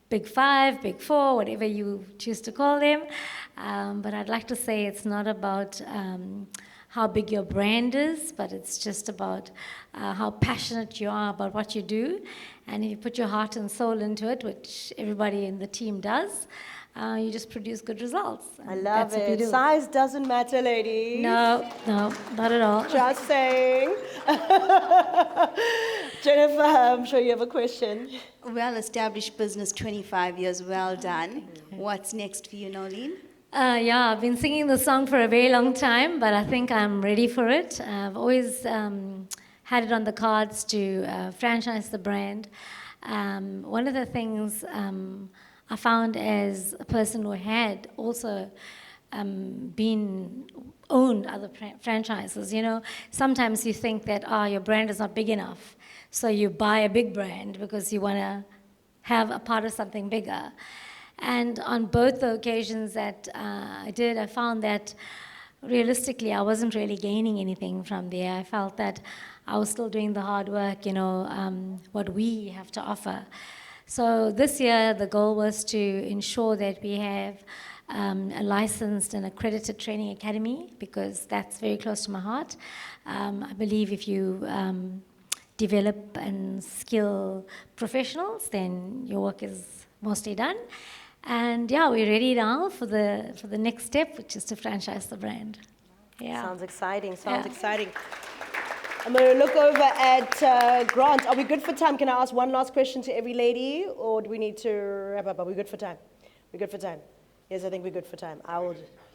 Big 5, Big 4, whatever you choose to call them. But I'd like to say it's not about how big your brand is, but it's just about how passionate you are about what you do. And if you put your heart and soul into it, which everybody in the team does, you just produce good results. I love That's what we it. do. Size doesn't matter, ladies. No, not at all. Just saying. Jennifer, I'm sure you have a question. Well-established business, 25 years, well done. What's next for you, Nolene? Yeah, I've been singing the song for a very long time, but I think I'm ready for it. I've always had it on the cards to franchise the brand. One of the things I found as a person who had also been owned other franchises, sometimes you think that, your brand is not big enough. So you buy a big brand because you want to have a part of something bigger. And on both the occasions that I did, I found that realistically, I wasn't really gaining anything from there. I felt that I was still doing the hard work, what we have to offer. So this year, the goal was to ensure that we have a licensed and accredited training academy, because that's very close to my heart. I believe if you develop and skill professionals, then your work is mostly done. And yeah, we're ready now for the next step, which is to franchise the brand. Yeah. Sounds exciting, exciting. I'm going to look over at Grant. Are we good for time? Can I ask one last question to every lady, or do we need to wrap up? Are we good for time? We're good for time? Yes, I think we're good for time.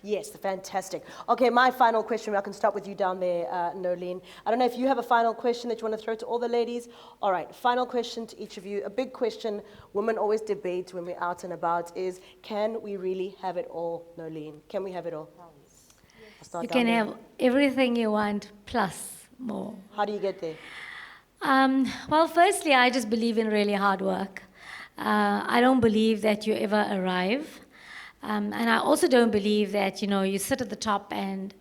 Yes, fantastic. Okay, my final question, I can start with you down there, Nolene. I don't know if you have a final question that you want to throw to all the ladies. All right, final question to each of you. A big question women always debate when we're out and about is, can we really have it all, Nolene? Can we have it all? You can have everything you want, plus more. How do you get there? Well, firstly, I just believe in really hard work. I don't believe that you ever arrive. And I also don't believe that, you sit at the top and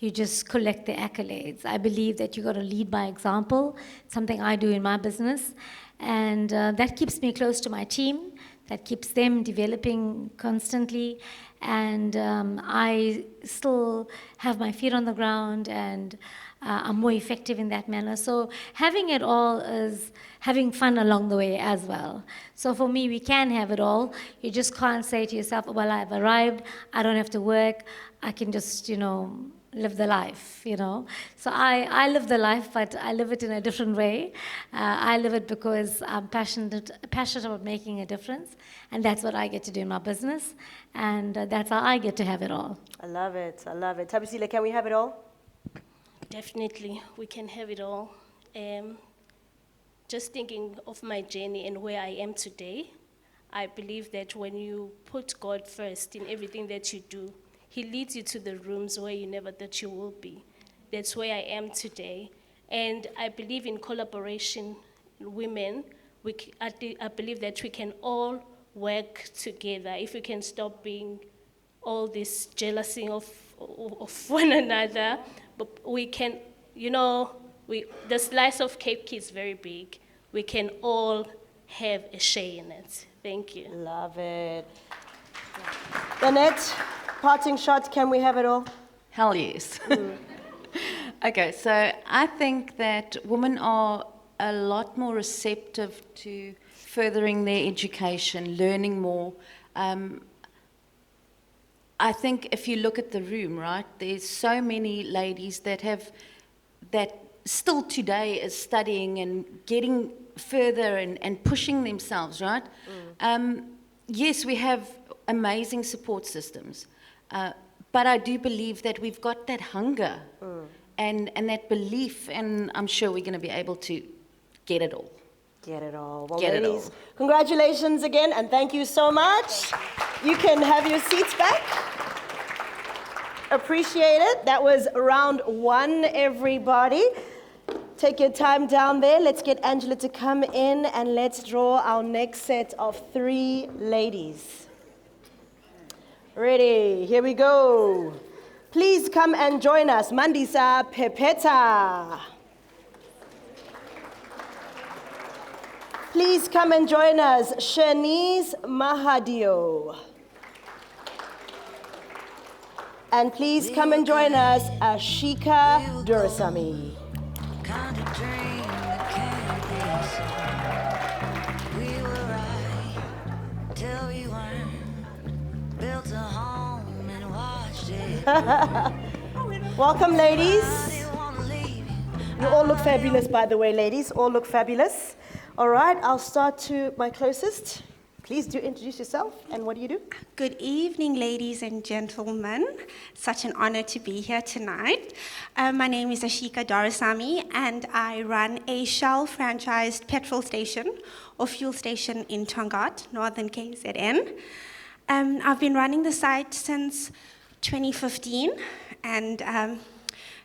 you just collect the accolades. I believe that you got to lead by example, something I do in my business. And that keeps me close to my team. that keeps them developing constantly. And I still have my feet on the ground, and I'm more effective in that manner. So having it all is having fun along the way as well. So for me, we can have it all. You just can't say to yourself, well, I've arrived, I don't have to work, I can just, live the life, So I live the life, but I live it in a different way. I live it because I'm passionate about making a difference, and that's what I get to do in my business, and that's how I get to have it all. I love it. I love it. Tabisile, can we have it all? Definitely, we can have it all. Just thinking of my journey and where I am today, I believe that when you put God first in everything that you do, He leads you to the rooms where you never thought you will be. That's where I am today. And I believe in collaboration, women. I believe that we can all work together if we can stop being all this jealousy of one another. But we can, the slice of cake is very big. We can all have a share in it. Thank you. Love it. Annette, parting shot, can we have it all? Hell yes. Okay, so I think that women are a lot more receptive to furthering their education, learning more. I think if you look at the room, right, there's so many ladies that still today is studying and getting further and pushing themselves, right? Yes, we have amazing support systems, but I do believe that we've got that hunger and that belief, and I'm sure we're going to be able to get it all. Get it all. Well, Get it ladies, all. congratulations again, and thank you so much. You can have your seats back. Appreciate it. That was round one, everybody. Take your time down there. Let's get Angela to come in, and let's draw our next set of 3 ladies. Ready? Here we go. Please come and join us, Mandisa Pepeta. Please come and join us, Shanice Mahadio. And please come and join us, Ashika Durasamy. Kind of dream that can't be so. We were right till we weren't. Built a home and watched it. Welcome, ladies. You all look fabulous, by the way, ladies. All look fabulous. All right, I'll start to my closest. Please do introduce yourself, and what do you do? Good evening, ladies and gentlemen. Such an honor to be here tonight. My name is Ashika Durasamy, and I run a Shell franchised petrol station or fuel station in Tongaat, Northern KZN. I've been running the site since 2015, and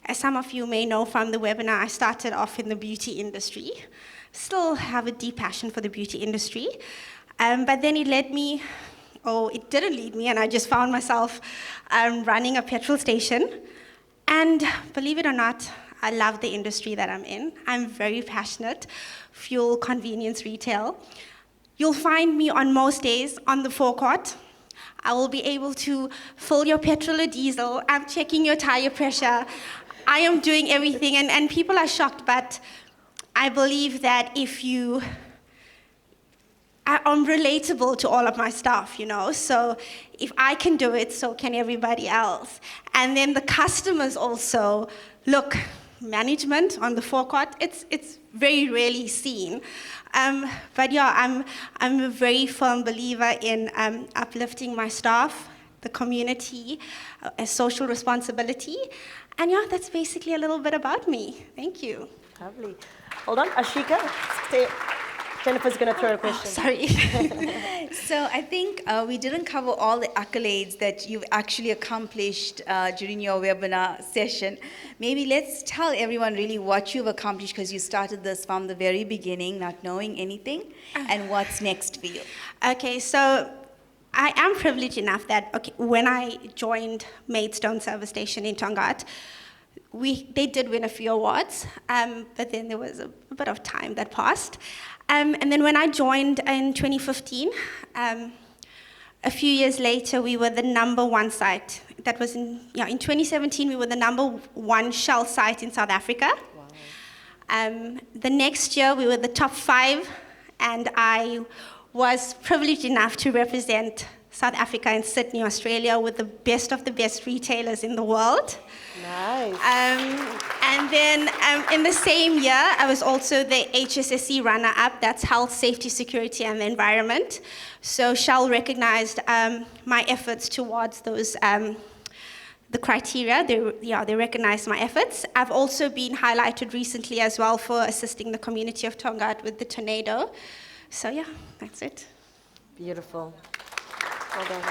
as some of you may know from the webinar, I started off in the beauty industry. Still have a deep passion for the beauty industry. But then it didn't lead me, and I just found myself running a petrol station. And believe it or not, I love the industry that I'm in. I'm very passionate, fuel, convenience, retail. You'll find me on most days on the forecourt. I will be able to fill your petrol or diesel. I'm checking your tire pressure. I am doing everything, and people are shocked, but I believe that I'm relatable to all of my staff, so if I can do it, so can everybody else. And then the customers also, look, management on the forecourt, it's very rarely seen. But yeah, I'm a very firm believer in uplifting my staff, the community, a social responsibility. And yeah, that's basically a little bit about me. Thank you. Lovely. Hold on, Ashika. Jennifer's going to throw a question. Sorry. So I think we didn't cover all the accolades that you've actually accomplished during your webinar session. Maybe let's tell everyone really what you've accomplished, because you started this from the very beginning, not knowing anything, and what's next for you. Okay, so I am privileged enough that when I joined Maidstone Service Station in Tongaat, they did win a few awards, but then there was a bit of time that passed. And then when I joined in 2015, a few years later, we were the #1 site. That was in 2017, we were the #1 Shell site in South Africa. Wow. The next year, we were the top 5, and I was privileged enough to represent South Africa in Sydney, Australia, with the best retailers in the world. Nice. And then in the same year, I was also the HSSE runner-up, that's Health, Safety, Security, and the Environment. So Shell recognized my efforts towards those, the criteria. They recognized my efforts. I've also been highlighted recently as well for assisting the community of Tongaat with the tornado. So yeah, that's it. Beautiful. Well done.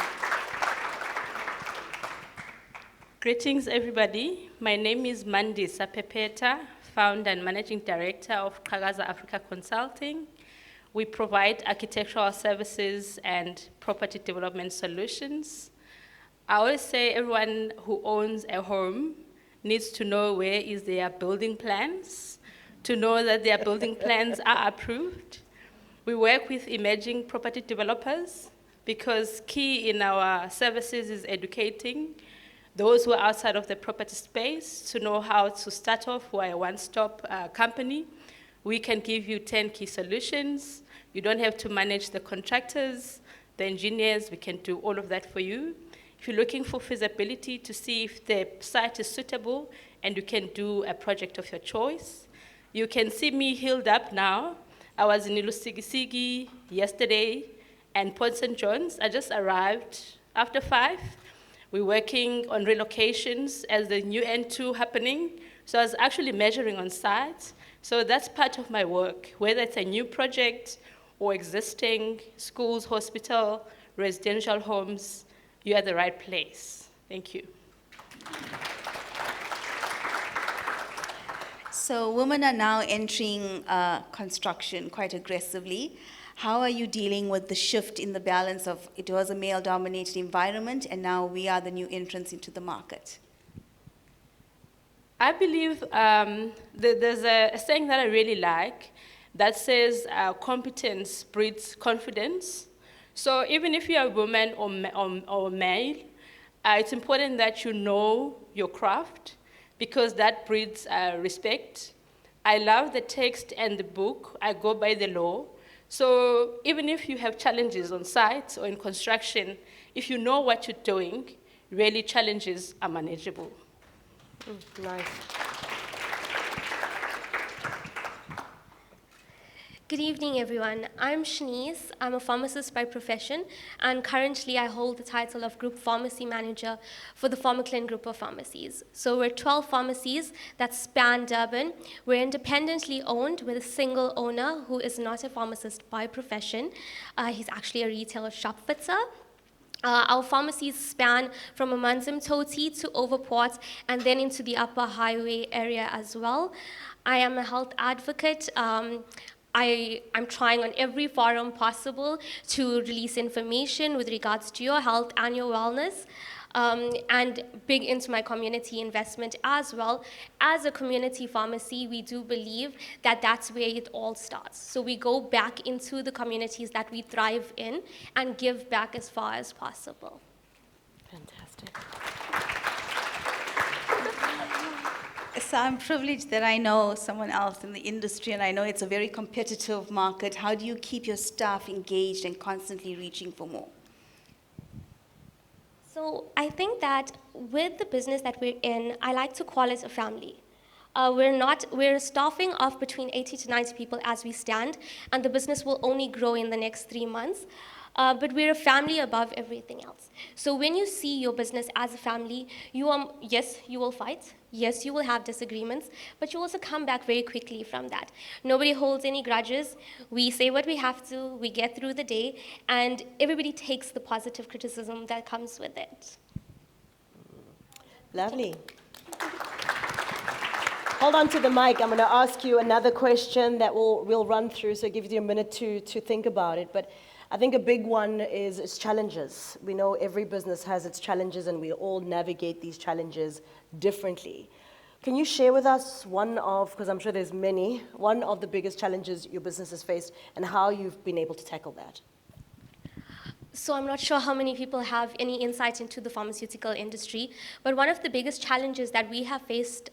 Greetings, everybody. My name is Mandisa Pepeta, founder and managing director of Kagaza Africa Consulting. We provide architectural services and property development solutions. I always say everyone who owns a home needs to know where is their building plans, to know that their building plans are approved. We work with emerging property developers because key in our services is educating those who are outside of the property space to know how to start off. We're a one-stop company. We can give you 10 key solutions. You don't have to manage the contractors, the engineers. We can do all of that for you. If you're looking for feasibility to see if the site is suitable and you can do a project of your choice, you can see me healed up now. I was in Ilusigisigi yesterday and Port St. John's. I just arrived after 5. We're working on relocations as the new N2 happening. So I was actually measuring on site. So that's part of my work, whether it's a new project or existing schools, hospital, residential homes, you're at the right place. Thank you. So women are now entering construction quite aggressively. How are you dealing with the shift in the balance of it was a male-dominated environment and now we are the new entrants into the market? I believe there's a saying that I really like that says competence breeds confidence. So even if you're a woman or male, it's important that you know your craft because that breeds respect. I love the text and the book. I go by the law. So even if you have challenges on site or in construction, if you know what you're doing, really challenges are manageable. Nice. Good evening, everyone. I'm Shanice. I'm a pharmacist by profession, and currently I hold the title of Group Pharmacy Manager for the Pharmaclin Group of Pharmacies. So we're 12 pharmacies that span Durban. We're independently owned with a single owner who is not a pharmacist by profession. He's actually a retail shop fitter. Our pharmacies span from Amanzim Toti to Overport and then into the upper highway area as well. I am a health advocate. I'm trying on every forum possible to release information with regards to your health and your wellness, and big into my community investment as well. As a community pharmacy, we do believe that that's where it all starts. So we go back into the communities that we thrive in and give back as far as possible. Fantastic. So I'm privileged that I know someone else in the industry, and I know it's a very competitive market. How do you keep your staff engaged and constantly reaching for more? So I think that with the business that we're in, I like to call it a family. We're staffing of between 80 to 90 people as we stand, and the business will only grow in the next 3 months. But we're a family above everything else. So when you see your business as a family, yes, you will fight. Yes, you will have disagreements, but you also come back very quickly from that. Nobody holds any grudges. We say what we have to, we get through the day, and everybody takes the positive criticism that comes with it. Lovely. Hold on to the mic. I'm going to ask you another question that we'll run through, so it gives you a minute to think about it. But I think a big one is challenges. We know every business has its challenges, and we all navigate these challenges differently. Can you share with us one of, because I'm sure there's many, one of the biggest challenges your business has faced and how you've been able to tackle that? So I'm not sure how many people have any insight into the pharmaceutical industry, but one of the biggest challenges that we have faced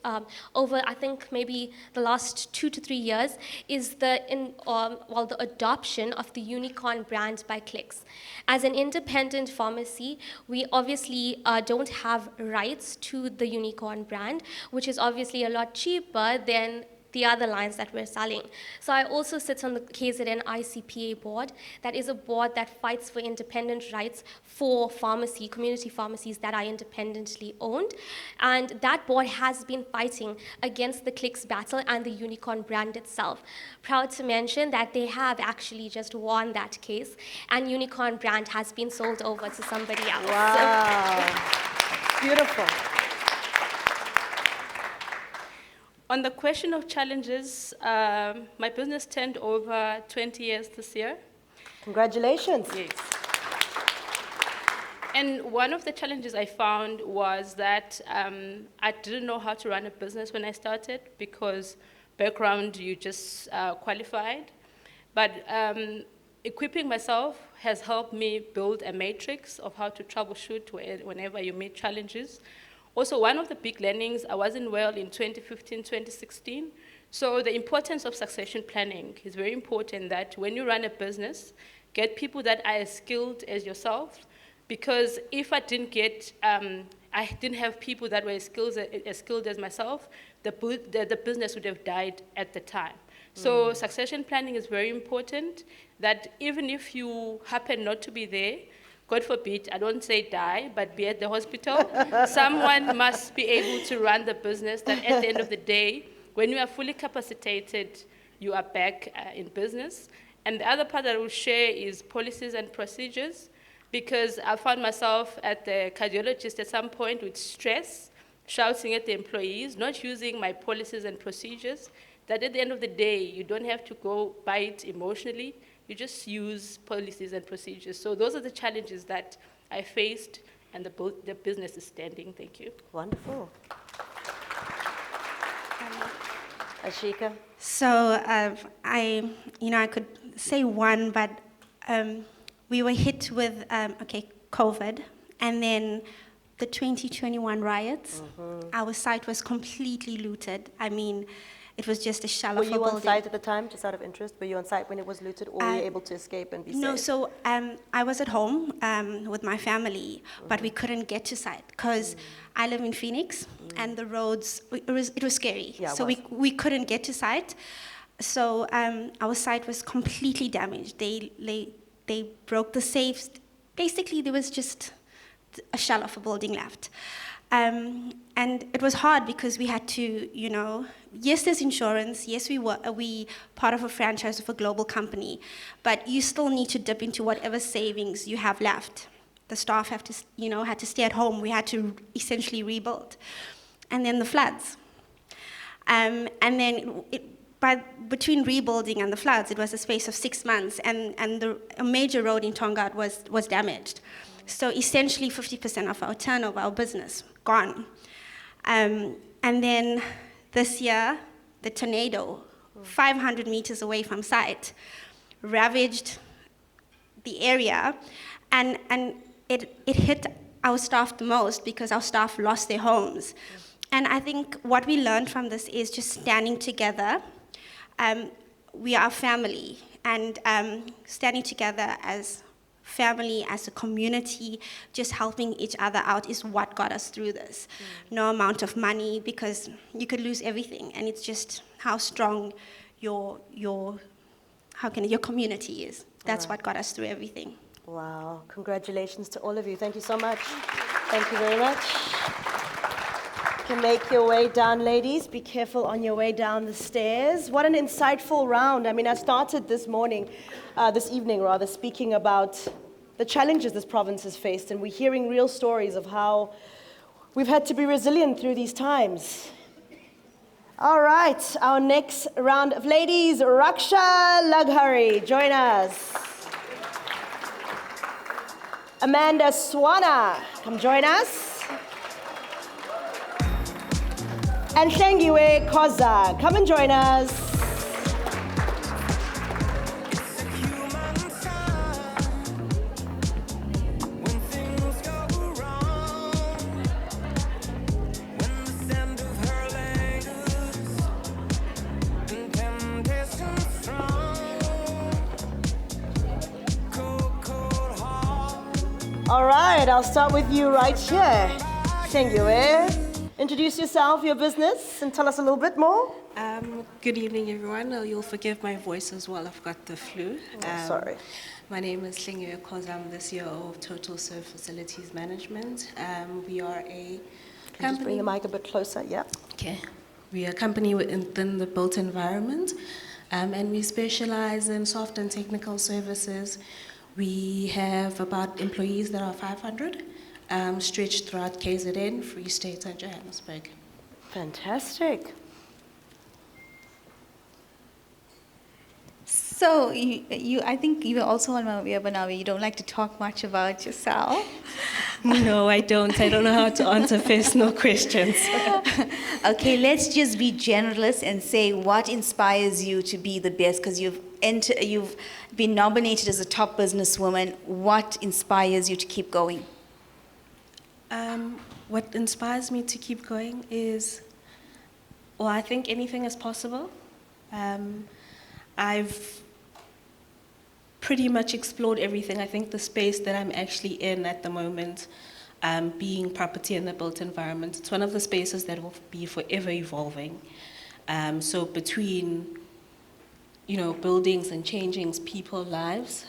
over, I think, maybe the last 2 to 3 years is the adoption of the unicorn brand by Clicks. As an independent pharmacy, we obviously don't have rights to the unicorn brand, which is obviously a lot cheaper than the other lines that we're selling. So I also sit on the KZN ICPA board. That is a board that fights for independent rights for community pharmacies that are independently owned. And that board has been fighting against the Clicks battle and the unicorn brand itself. Proud to mention that they have actually just won that case, and unicorn brand has been sold over to somebody else. Wow. Beautiful. On the question of challenges, my business turned over 20 years this year. Congratulations. Yes. And one of the challenges I found was that I didn't know how to run a business when I started because background, you just qualified. But equipping myself has helped me build a matrix of how to troubleshoot whenever you meet challenges. Also, one of the big learnings, I wasn't well in 2015, 2016. So the importance of succession planning is very important, that when you run a business, get people that are as skilled as yourself. Because if I didn't have people that were as skilled as myself, the business would have died at the time. So succession planning is very important, that even if you happen not to be there, God forbid, I don't say die, but be at the hospital. Someone must be able to run the business, that at the end of the day, when you are fully capacitated, you are back in business. And the other part that I will share is policies and procedures, because I found myself at the cardiologist at some point with stress, shouting at the employees, not using my policies and procedures, that at the end of the day, you don't have to go by it emotionally. You just use policies and procedures. So those are the challenges that I faced, and the business is standing. Thank you. Wonderful. Ashika? So I could say one, but we were hit with, COVID, and then the 2021 riots. Our site was completely looted. I mean, it was just a shell of a building. Were you on site at the time, just out of interest? Were you on site when it was looted, or were you able to escape and be safe? No, so I was at home with my family, but we couldn't get to site because I live in Phoenix, and the roads, it was scary. Yeah, so we couldn't get to site. So our site was completely damaged. They broke the safes. Basically, there was just a shell of a building left. And it was hard because we had to, yes, there's insurance. Yes, we part of a franchise of a global company, but you still need to dip into whatever savings you have left. The staff had to stay at home. We had to essentially rebuild. And then the floods. And then between rebuilding and the floods, it was a space of 6 months, and a major road in Tonga was damaged. So essentially 50% of our turnover, our business, gone. And then this year, the tornado, 500 meters away from site, ravaged the area, and it hit our staff the most because our staff lost their homes. And I think what we learned from this is just standing together. We are a family, and standing together as family, as a community, just helping each other out is what got us through this. No amount of money, because you could lose everything, and it's just how strong your community is. That's what got us through everything. Wow, congratulations to all of you. Thank you so much. Thank you very much. You can make your way down, ladies. Be careful on your way down the stairs. What an insightful round. I mean, I started this evening, speaking about the challenges this province has faced, and we're hearing real stories of how we've had to be resilient through these times. All right, our next round of ladies, Raksha Laghari, join us. Amanda Swana, come join us. and Hlengiwe Khoza. Come and join us. All right, I'll start with you right here. Hlengiwe, introduce yourself, your business, and tell us a little bit more. Good evening, everyone. You'll forgive my voice as well. I've got the flu. Sorry. My name is Hlengiwe Khoza. I'm the CEO of Total Serve Facilities Management. We are a Can you just company. bring the mic a bit closer? Yeah. Okay. We are a company within the built environment, and we specialize in soft and technical services. We have about employees that are 500, stretched throughout KZN, Free State, and Johannesburg. Fantastic. So, I think you were also on my webinar. You don't like to talk much about yourself. No, I don't. I don't know how to answer personal questions. Okay, let's just be generalists and say what inspires you to be the best, because you've been nominated as a top businesswoman. What inspires you to keep going? What inspires me to keep going is, well, I think anything is possible. I've pretty much explored everything. I think the space that I'm actually in at the moment, being property in the built environment, it's one of the spaces that will be forever evolving. So between, buildings and changing people's lives,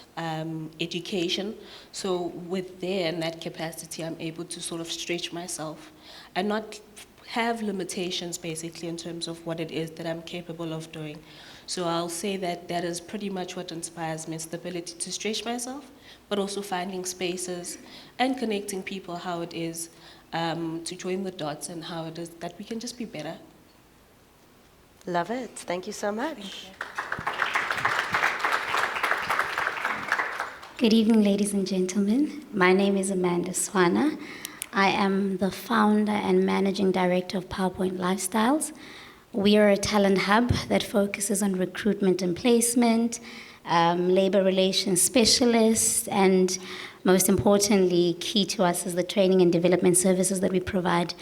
education. So within that capacity, I'm able to sort of stretch myself and not have limitations basically in terms of what it is that I'm capable of doing. So I'll say that that is pretty much what inspires me, is the ability to stretch myself, but also finding spaces and connecting people, how it is to join the dots and how it is that we can just be better. Love it. Thank you so much. Good evening, ladies and gentlemen. My name is Amanda Swana. I am the founder and managing director of PowerPoint Lifestyles. We are a talent hub that focuses on recruitment and placement, labor relations specialists, and most importantly, key to us is the training and development services that we provide.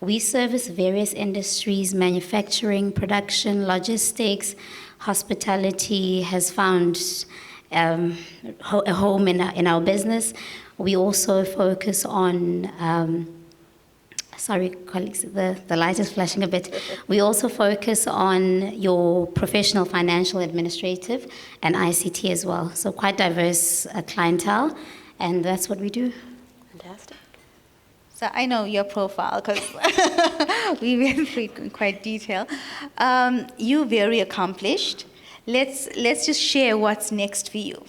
We service various industries: manufacturing, production, logistics, hospitality has found a home in our business. We also focus on sorry, colleagues, the light is flashing a bit. We also focus on your professional, financial, administrative, and ICT as well. So quite diverse clientele, and that's what we do. Fantastic. So I know your profile because we went through it in quite detail. You're very accomplished. Let's just share what's next for you.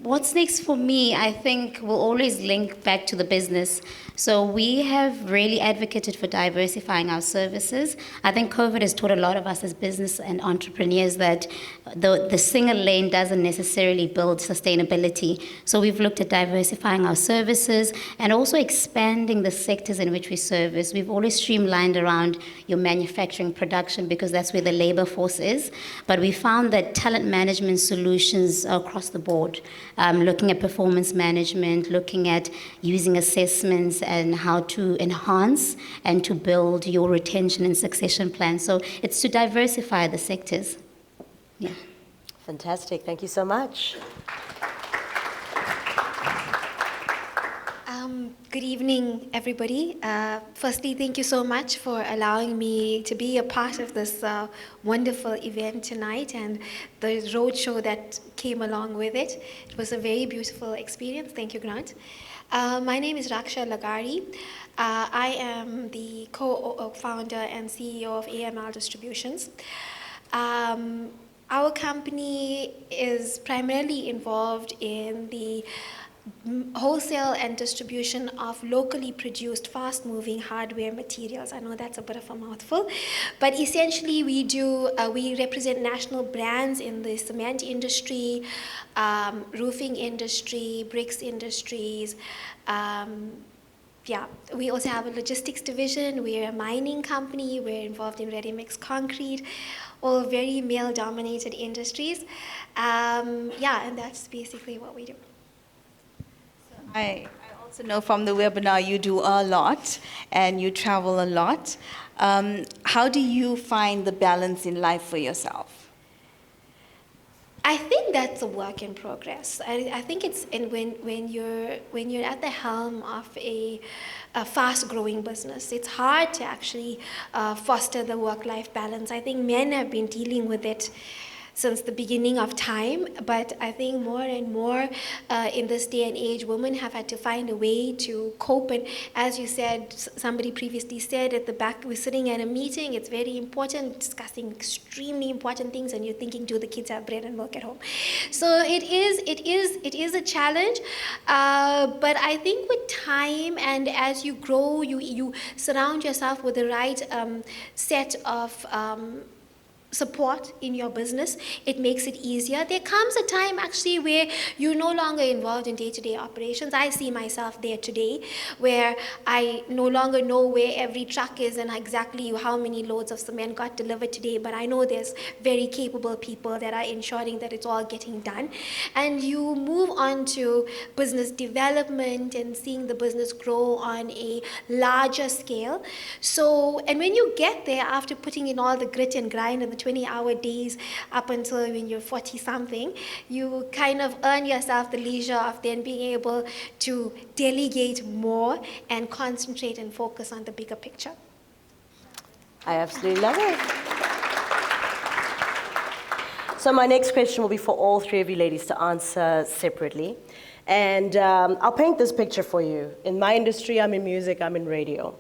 What's next for me, I think, will always link back to the business. So we have really advocated for diversifying our services. I think COVID has taught a lot of us as business and entrepreneurs that the single lane doesn't necessarily build sustainability. So we've looked at diversifying our services and also expanding the sectors in which we service. We've always streamlined around your manufacturing production because that's where the labor force is. But we found that talent management solutions are across the board, looking at performance management, looking at using assessments and how to enhance and to build your retention and succession plan. So it's to diversify the sectors. Yeah. Fantastic. Thank you so much. Good evening, everybody. Firstly, thank you so much for allowing me to be a part of this wonderful event tonight and the roadshow that came along with it. It was a very beautiful experience. Thank you, Grant. My name is Raksha Lagari. I am the co-founder and CEO of AML Distributions. Our company is primarily involved in the wholesale and distribution of locally produced fast-moving hardware materials. I know that's a bit of a mouthful, but essentially we represent national brands in the cement industry, roofing industry, bricks industries, yeah, we also have a logistics division. We're a mining company. We're involved in ready-mix concrete, all very male-dominated industries. Yeah, and that's basically what we do. I also know from the webinar you do a lot and you travel a lot. How do you find the balance in life for yourself? I think that's a work in progress. I think it's and when you're at the helm of a fast-growing business, it's hard to actually foster the work-life balance. I think men have been dealing with it since the beginning of time, but I think more and more in this day and age, women have had to find a way to cope. And as you said, somebody previously said at the back, we're sitting at a meeting, it's very important, discussing extremely important things, and you're thinking, do the kids have bread and milk at home? So it is a challenge, but I think with time and as you grow, you surround yourself with the right set of support in your business, it makes it easier. There comes a time actually where you're no longer involved in day-to-day operations. I see myself there today, where I no longer know where every truck is and exactly how many loads of cement got delivered today, but I know there's very capable people that are ensuring that it's all getting done. And you move on to business development and seeing the business grow on a larger scale. So, and when you get there after putting in all the grit and grind and the 20-hour days up until when you're 40-something, you kind of earn yourself the leisure of then being able to delegate more and concentrate and focus on the bigger picture. I absolutely love it. So my next question will be for all three of you ladies to answer separately. And I'll paint this picture for you. In my industry, I'm in music, I'm in radio.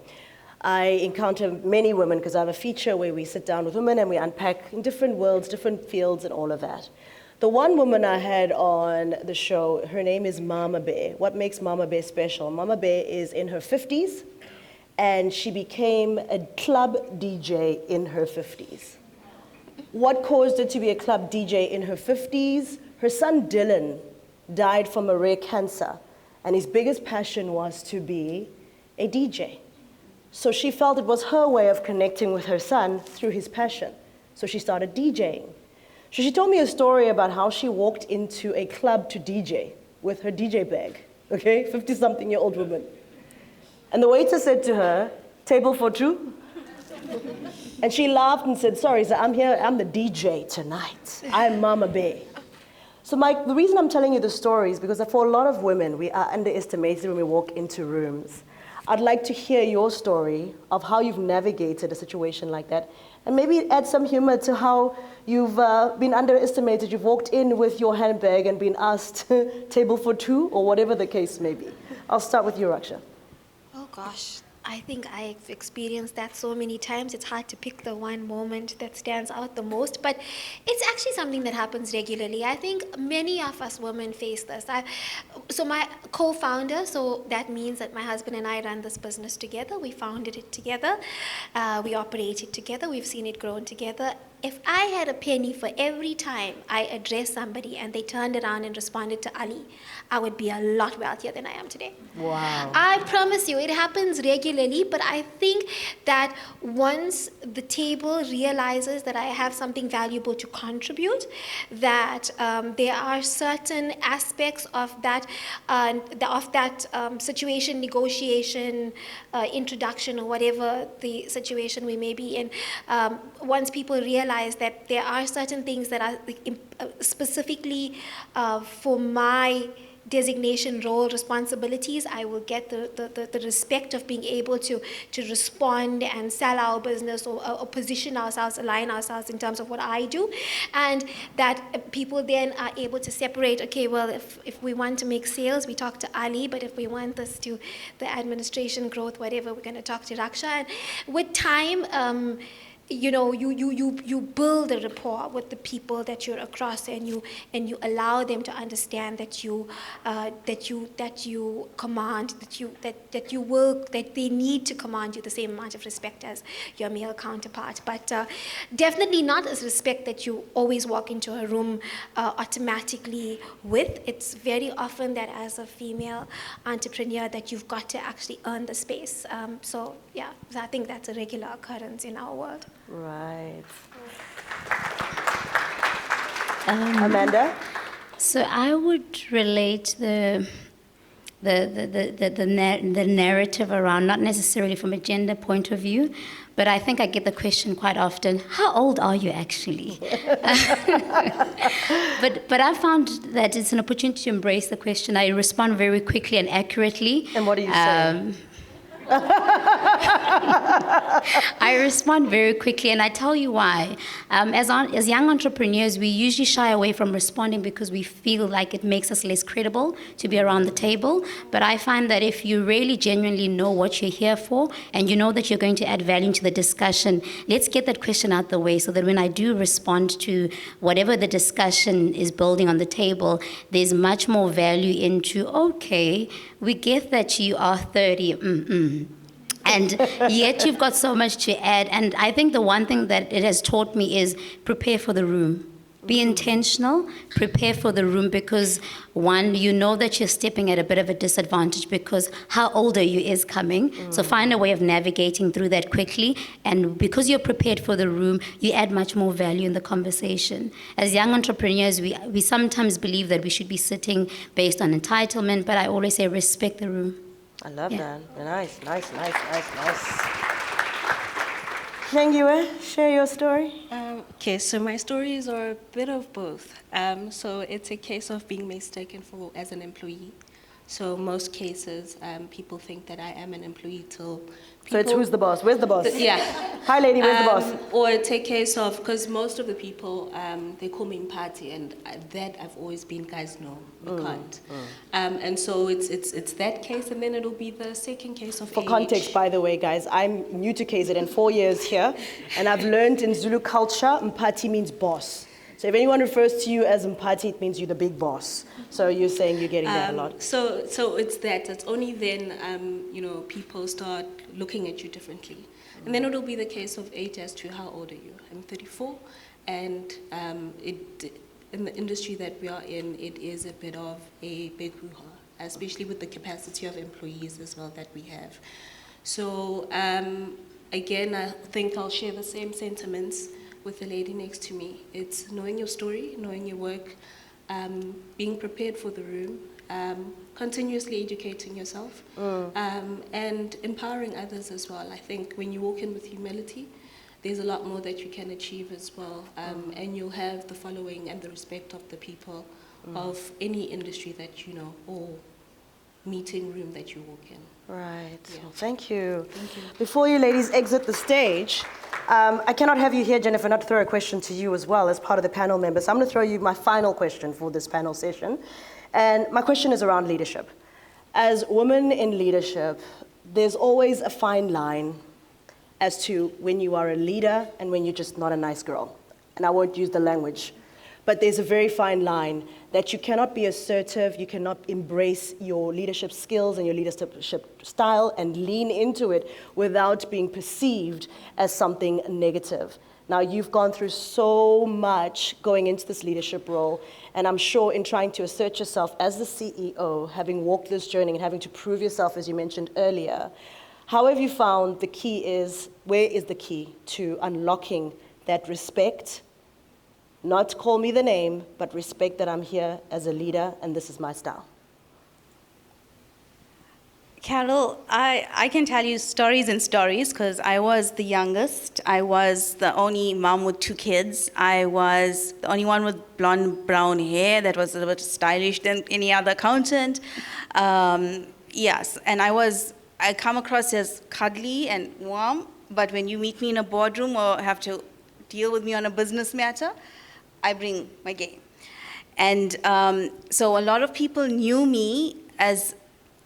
I encounter many women because I have a feature where we sit down with women and we unpack in different worlds, different fields, and all of that. The one woman I had on the show, her name is Mama Bear. What makes Mama Bear special? Mama Bear is in her 50s, and she became a club DJ in her 50s. What caused her to be a club DJ in her 50s? Her son Dylan died from a rare cancer, and his biggest passion was to be a DJ. So she felt it was her way of connecting with her son through his passion. So she started DJing. So she told me a story about how she walked into a club to DJ with her DJ bag, okay, 50-something-year-old woman. And the waiter said to her, "Table for two?" And she laughed and said, "Sorry, sir, I'm here, I'm the DJ tonight. I'm Mama Bear." So the reason I'm telling you the story is because for a lot of women, we are underestimated when we walk into rooms. I'd like to hear your story of how you've navigated a situation like that, and maybe add some humor to how you've been underestimated. You've walked in with your handbag and been asked table for two, or whatever the case may be. I'll start with you, Raksha. Oh gosh, I think I've experienced that so many times. It's hard to pick the one moment that stands out the most, but it's actually something that happens regularly. I think many of us women face this. So my co-founder, so that means that my husband and I run this business together. We founded it together. We operate it together. We've seen it grow together. If I had a penny for every time I addressed somebody and they turned around and responded to Ali, I would be a lot wealthier than I am today. Wow. I promise you, it happens regularly, but I think that once the table realizes that I have something valuable to contribute, that there are certain aspects of that situation, negotiation, introduction, or whatever the situation we may be in, once people realize that there are certain things that are specifically for my designation, role, responsibilities, I will get the respect of being able to respond and sell our business or position ourselves, align ourselves in terms of what I do. And that people then are able to separate, okay, well, if we want to make sales, we talk to Ali, but if we want this to the administration growth, whatever, we're going to talk to Raksha. And with time, you build a rapport with the people that you're across, and you allow them to understand that you command, that they need to command you the same amount of respect as your male counterpart. But definitely not as respect that you always walk into a room automatically with. It's very often that as a female entrepreneur that you've got to actually earn the space. So I think that's a regular occurrence in our world. Right. Amanda? So I would relate the narrative around, not necessarily from a gender point of view, but I think I get the question quite often, how old are you actually? But I found that it's an opportunity to embrace the question. I respond very quickly and accurately. And what do you say? I respond very quickly, and I tell you why. As young entrepreneurs, we usually shy away from responding because we feel like it makes us less credible to be around the table. But I find that if you really genuinely know what you're here for, and you know that you're going to add value to the discussion, let's get that question out the way so that when I do respond to whatever the discussion is building on the table, there's much more value into, okay, we get that you are 30, and yet you've got so much to add. And I think the one thing that it has taught me is prepare for the room. Be intentional, prepare for the room, because one, you know that you're stepping at a bit of a disadvantage because how old are you is coming. So find a way of navigating through that quickly. And because you're prepared for the room, you add much more value in the conversation. As young entrepreneurs, we sometimes believe that we should be sitting based on entitlement, but I always say respect the room. I love that. Nice. Hlengiwe, share your story. Okay, so my stories are a bit of both. So it's a case of being mistaken as an employee. So most cases, people think that I am an employee till So it's who's the boss? Where's the boss? Yeah. Hi, lady, where's the boss? Or it's a case of, because most of the people, they call me Mpati, and that I've always been, guys, no, we can't. And so it's that case, and then it'll be the second case of For age. context, by the way, guys, I'm new to KZN, 4 years here, and I've learned in Zulu culture, Mpati means boss. So if anyone refers to you as Mpati, it means you're the big boss. So you're saying you're getting that a lot. So it's that. It's only then, people start looking at you differently. And then it'll be the case of age as to how old are you. I'm 34, and in the industry that we are in, it is a bit of a big hoo-ha, especially with the capacity of employees as well that we have. So again, I think I'll share the same sentiments with the lady next to me. It's knowing your story, knowing your work, being prepared for the room, continuously educating yourself, and empowering others as well. I think when you walk in with humility, there's a lot more that you can achieve as well, and you'll have the following and the respect of the people of any industry that you know, or meeting room that you walk in. Right. Yeah. Well, thank you. Thank you. Before you ladies exit the stage, I cannot have you here, Jennifer, not to throw a question to you as well as part of the panel members. So I'm going to throw you my final question for this panel session. And my question is around leadership. As women in leadership, there's always a fine line as to when you are a leader and when you're just not a nice girl. And I won't use the language. But there's a very fine line that you cannot be assertive, you cannot embrace your leadership skills and your leadership style and lean into it without being perceived as something negative. Now, you've gone through so much going into this leadership role, and I'm sure in trying to assert yourself as the CEO, having walked this journey and having to prove yourself, as you mentioned earlier, how have you found the key is, where is the key to unlocking that respect? Not call me the name, but respect that I'm here as a leader and this is my style. Carol, I can tell you stories and stories because I was the youngest. I was the only mom with 2 kids. I was the only one with blonde brown hair that was a little bit stylish than any other accountant. Yes, and I come across as cuddly and warm, but when you meet me in a boardroom or have to deal with me on a business matter, I bring my game. And so a lot of people knew me as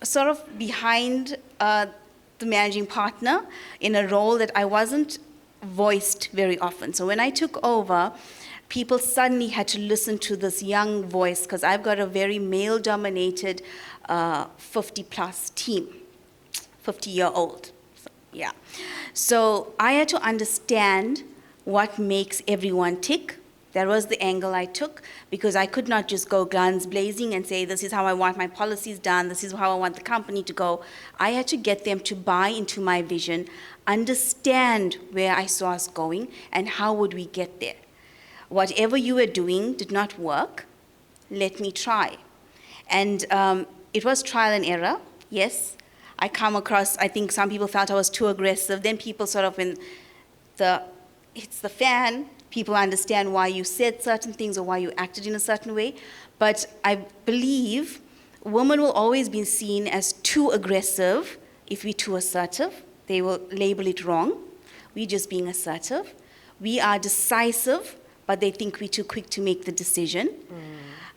sort of behind the managing partner in a role that I wasn't voiced very often. So when I took over, people suddenly had to listen to this young voice because I've got a very male-dominated 50-plus team, 50-year-old. Yeah. So I had to understand what makes everyone tick. That was the angle I took, because I could not just go guns blazing and say, this is how I want my policies done, this is how I want the company to go. I had to get them to buy into my vision, understand where I saw us going, and how would we get there. Whatever you were doing did not work, let me try. And it was trial and error, yes. I come across, I think some people felt I was too aggressive. Then people sort of, when it's the fan, people understand why you said certain things or why you acted in a certain way. But I believe women will always be seen as too aggressive if we're too assertive. They will label it wrong. We're just being assertive. We are decisive, but they think we're too quick to make the decision.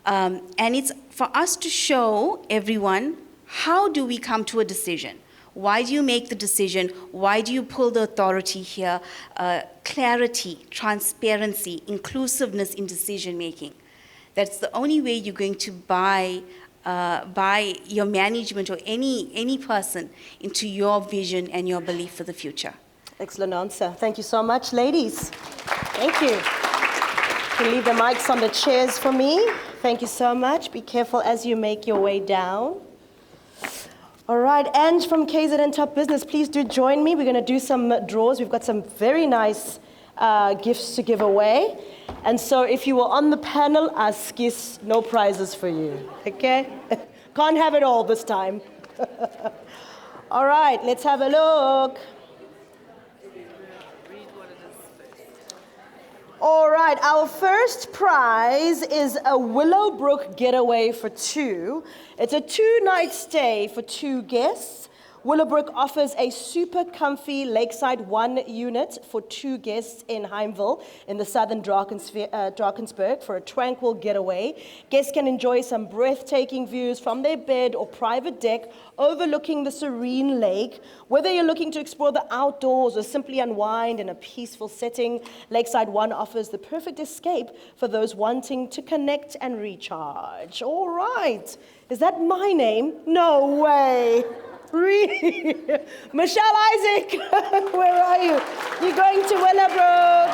And it's for us to show everyone, how do we come to a decision? Why do you make the decision? Why do you pull the authority here? Clarity, transparency, inclusiveness in decision making. That's the only way you're going to buy your management or any person into your vision and your belief for the future. Excellent answer. Thank you so much, ladies. Thank you. You can leave the mics on the chairs for me. Thank you so much. Be careful as you make your way down. All right, and from KZN Top Business, please do join me. We're going to do some draws. We've got some very nice gifts to give away. And so if you were on the panel, Askis, no prizes for you, okay? Can't have it all this time. All right, let's have a look. All right, our first prize is a Willowbrook getaway for two. It's a 2-night stay for 2 guests. Willowbrook offers a super comfy Lakeside 1 unit for 2 guests in Heimville in the southern Drakensberg for a tranquil getaway. Guests can enjoy some breathtaking views from their bed or private deck overlooking the serene lake. Whether you're looking to explore the outdoors or simply unwind in a peaceful setting, Lakeside 1 offers the perfect escape for those wanting to connect and recharge. All right. Is that my name? No way. Really? Michelle Isaac, where are you? You're going to Willowbrook.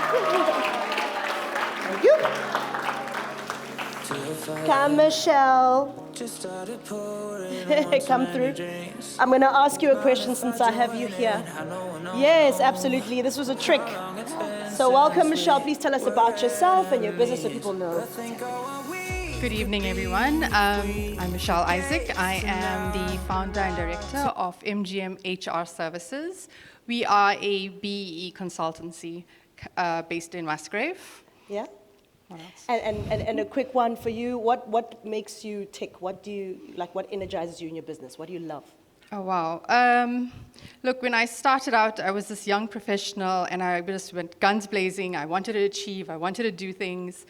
Thank you. Come, Michelle. Come through. I'm going to ask you a question since I have you here. Yes, absolutely. This was a trick. So welcome, Michelle. Please tell us about yourself and your business so people know. Good evening, everyone. I'm Michelle Isaac. I am the founder and director of MGM HR Services. We are a BEE consultancy based in Musgrave. Yeah. What else? And a quick one for you. What makes you tick? What do you like? What energizes you in your business? What do you love? Oh, wow. Look, when I started out, I was this young professional, and I just went guns blazing. I wanted to achieve. I wanted to do things.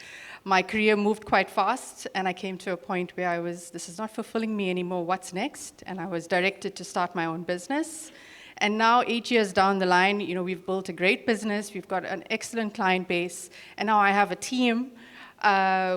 My career moved quite fast, and I came to a point where this is not fulfilling me anymore. What's next? And I was directed to start my own business. And now, 8 years down the line, we've built a great business. We've got an excellent client base. And now I have a team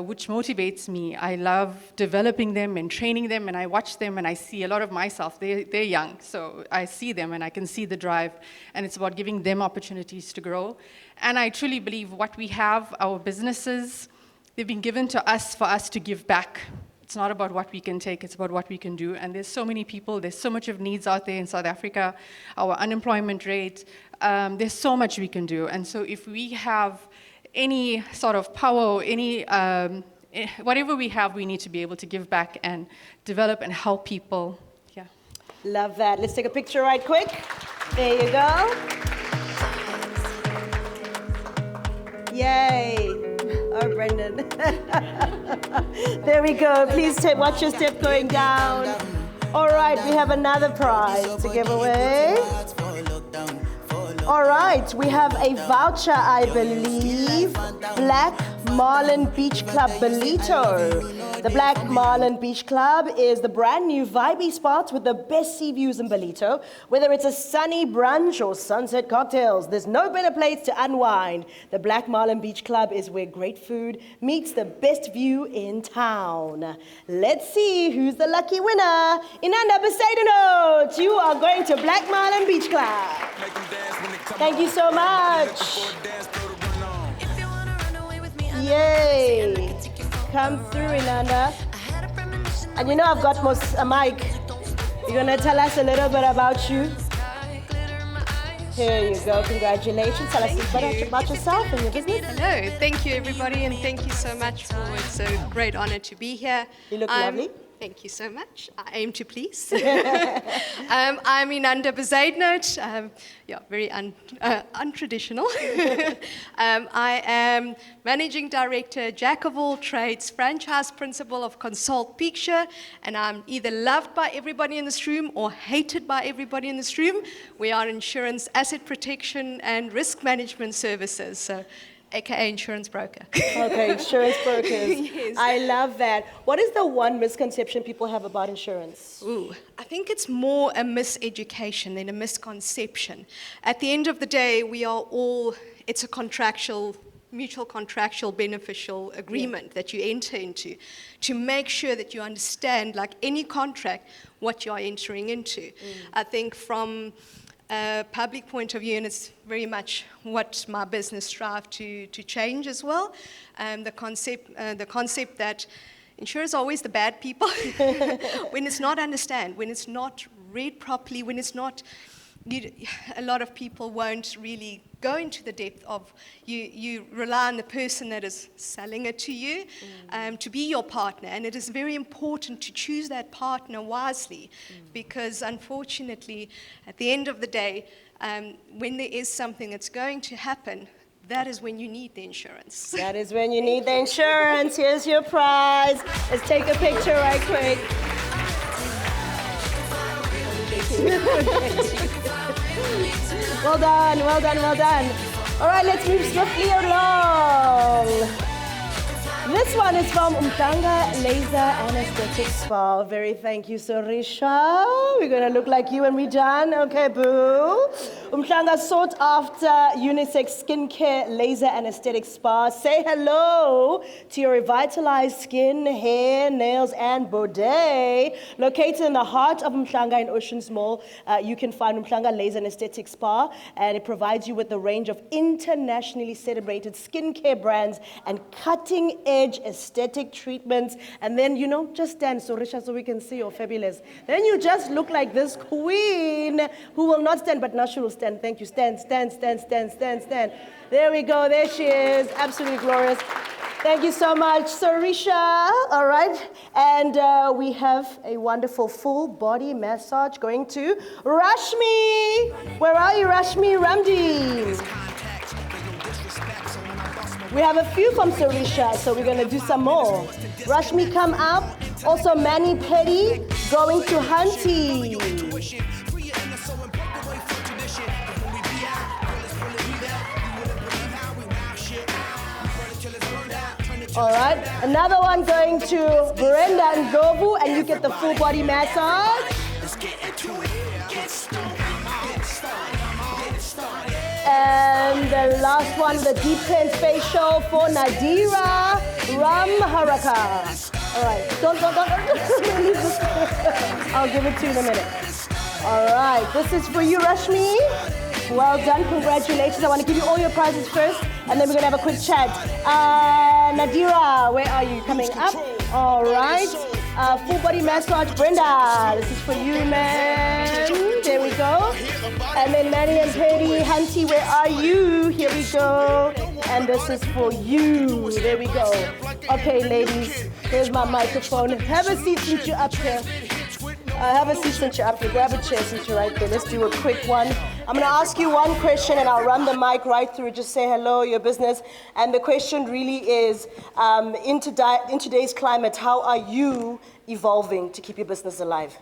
which motivates me. I love developing them and training them, and I watch them, and I see a lot of myself. They're young, so I see them, and I can see the drive, and it's about giving them opportunities to grow. And I truly believe what we have, our businesses, they've been given to us for us to give back. It's not about what we can take, it's about what we can do. And there's so many people, there's so much of needs out there in South Africa, our unemployment rate, there's so much we can do. And so if we have any sort of power, whatever we have, we need to be able to give back and develop and help people. Yeah. Love that. Let's take a picture right quick. There you go. Yay. Oh, Brendan. There we go. Please watch your step going down. All right, we have another prize to give away. All right, we have a voucher, I believe. Black Marlin Beach Club Belito. The Black Marlin Beach Club is the brand new vibey spot with the best sea views in Ballito. Whether it's a sunny brunch or sunset cocktails, there's no better place to unwind. The Black Marlin Beach Club is where great food meets the best view in town. Let's see who's the lucky winner. Inanda Besaidano, you are going to Black Marlin Beach Club. Thank you so much. Yay. Come through, Inanda. And you know I've got a mic. You're going to tell us a little bit about you. Here you go. Congratulations. Tell us a bit about yourself and your business. Hello. Thank you, everybody, and thank you so much for it. It's a great honor to be here. You look lovely. Thank you so much. I aim to please. I'm Inanda Besaidano. Very untraditional. I am Managing Director, Jack of all trades, franchise principal of Consult Picture, and I'm either loved by everybody in this room or hated by everybody in this room. We are insurance, asset protection, and risk management services. So, AKA insurance broker. Okay, insurance brokers. Yes. I love that. What is the one misconception people have about insurance? Ooh, I think it's more a miseducation than a misconception. At the end of the day, we are all, it's a mutual contractual beneficial agreement that you enter into to make sure that you understand, like any contract, what you are entering into. I think from a public point of view, and it's very much what my business strive to change as well. The concept that insurers are always the bad people when it's not understood, when it's not read properly, when it's not. A lot of people won't really go into the depth of you rely on the person that is selling it to you to be your partner, and it is very important to choose that partner wisely because unfortunately at the end of the day when there is something that's going to happen, that is when you need the insurance. That is when you need the insurance. Here's your prize. Let's take a picture right quick. Well done, well done, well done. All right, let's move swiftly along. This one is from Umhlanga Laser Anesthetic Spa. Very thank you, Sorisha. We're going to look like you when we're done. Okay, boo. Umhlanga sought after unisex skincare laser anesthetic spa. Say hello to your revitalized skin, hair, nails, and body. Located in the heart of Umhlanga in Oceans Mall, you can find Umhlanga Laser Anesthetic Spa, and it provides you with a range of internationally celebrated skincare brands and cutting-edge aesthetic treatments. And then, just stand, Sorisha, so we can see you're fabulous. Then you just look like this queen who will not stand, but now she will stand. Thank you. Stand. There we go. There she is. Absolutely glorious. Thank you so much, Sorisha. All right. And we have a wonderful full body massage going to Rashmi. Where are you, Rashmi Ramdi? We have a few from Sorisha, so we're going to do some more. Rashmi, come up. Also, Manny Petty going to Hunty. All right, another one going to Brenda and Govu, and you get the full body massage. And the last one, the deep cleanse facial for Nadira Ramharaka. All right, don't. I'll give it to you in a minute. All right, this is for you, Rashmi. Well done, congratulations. I want to give you all your prizes first, and then we're going to have a quick chat. Nadira, where are you? Coming up? All right. Full body massage, Brenda. This is for you, man. There we go. And then Manny and Petty, Hunty, where are you? Here we go. And this is for you. There we go. Okay, ladies, here's my microphone. Have a seat since you're up here. Have a seat since you're up here. Grab a chair since you're right there. Let's do a quick one. I'm going to ask you one question, and I'll run the mic right through. Just say hello, your business. And the question really is, in today's climate, how are you evolving to keep your business alive?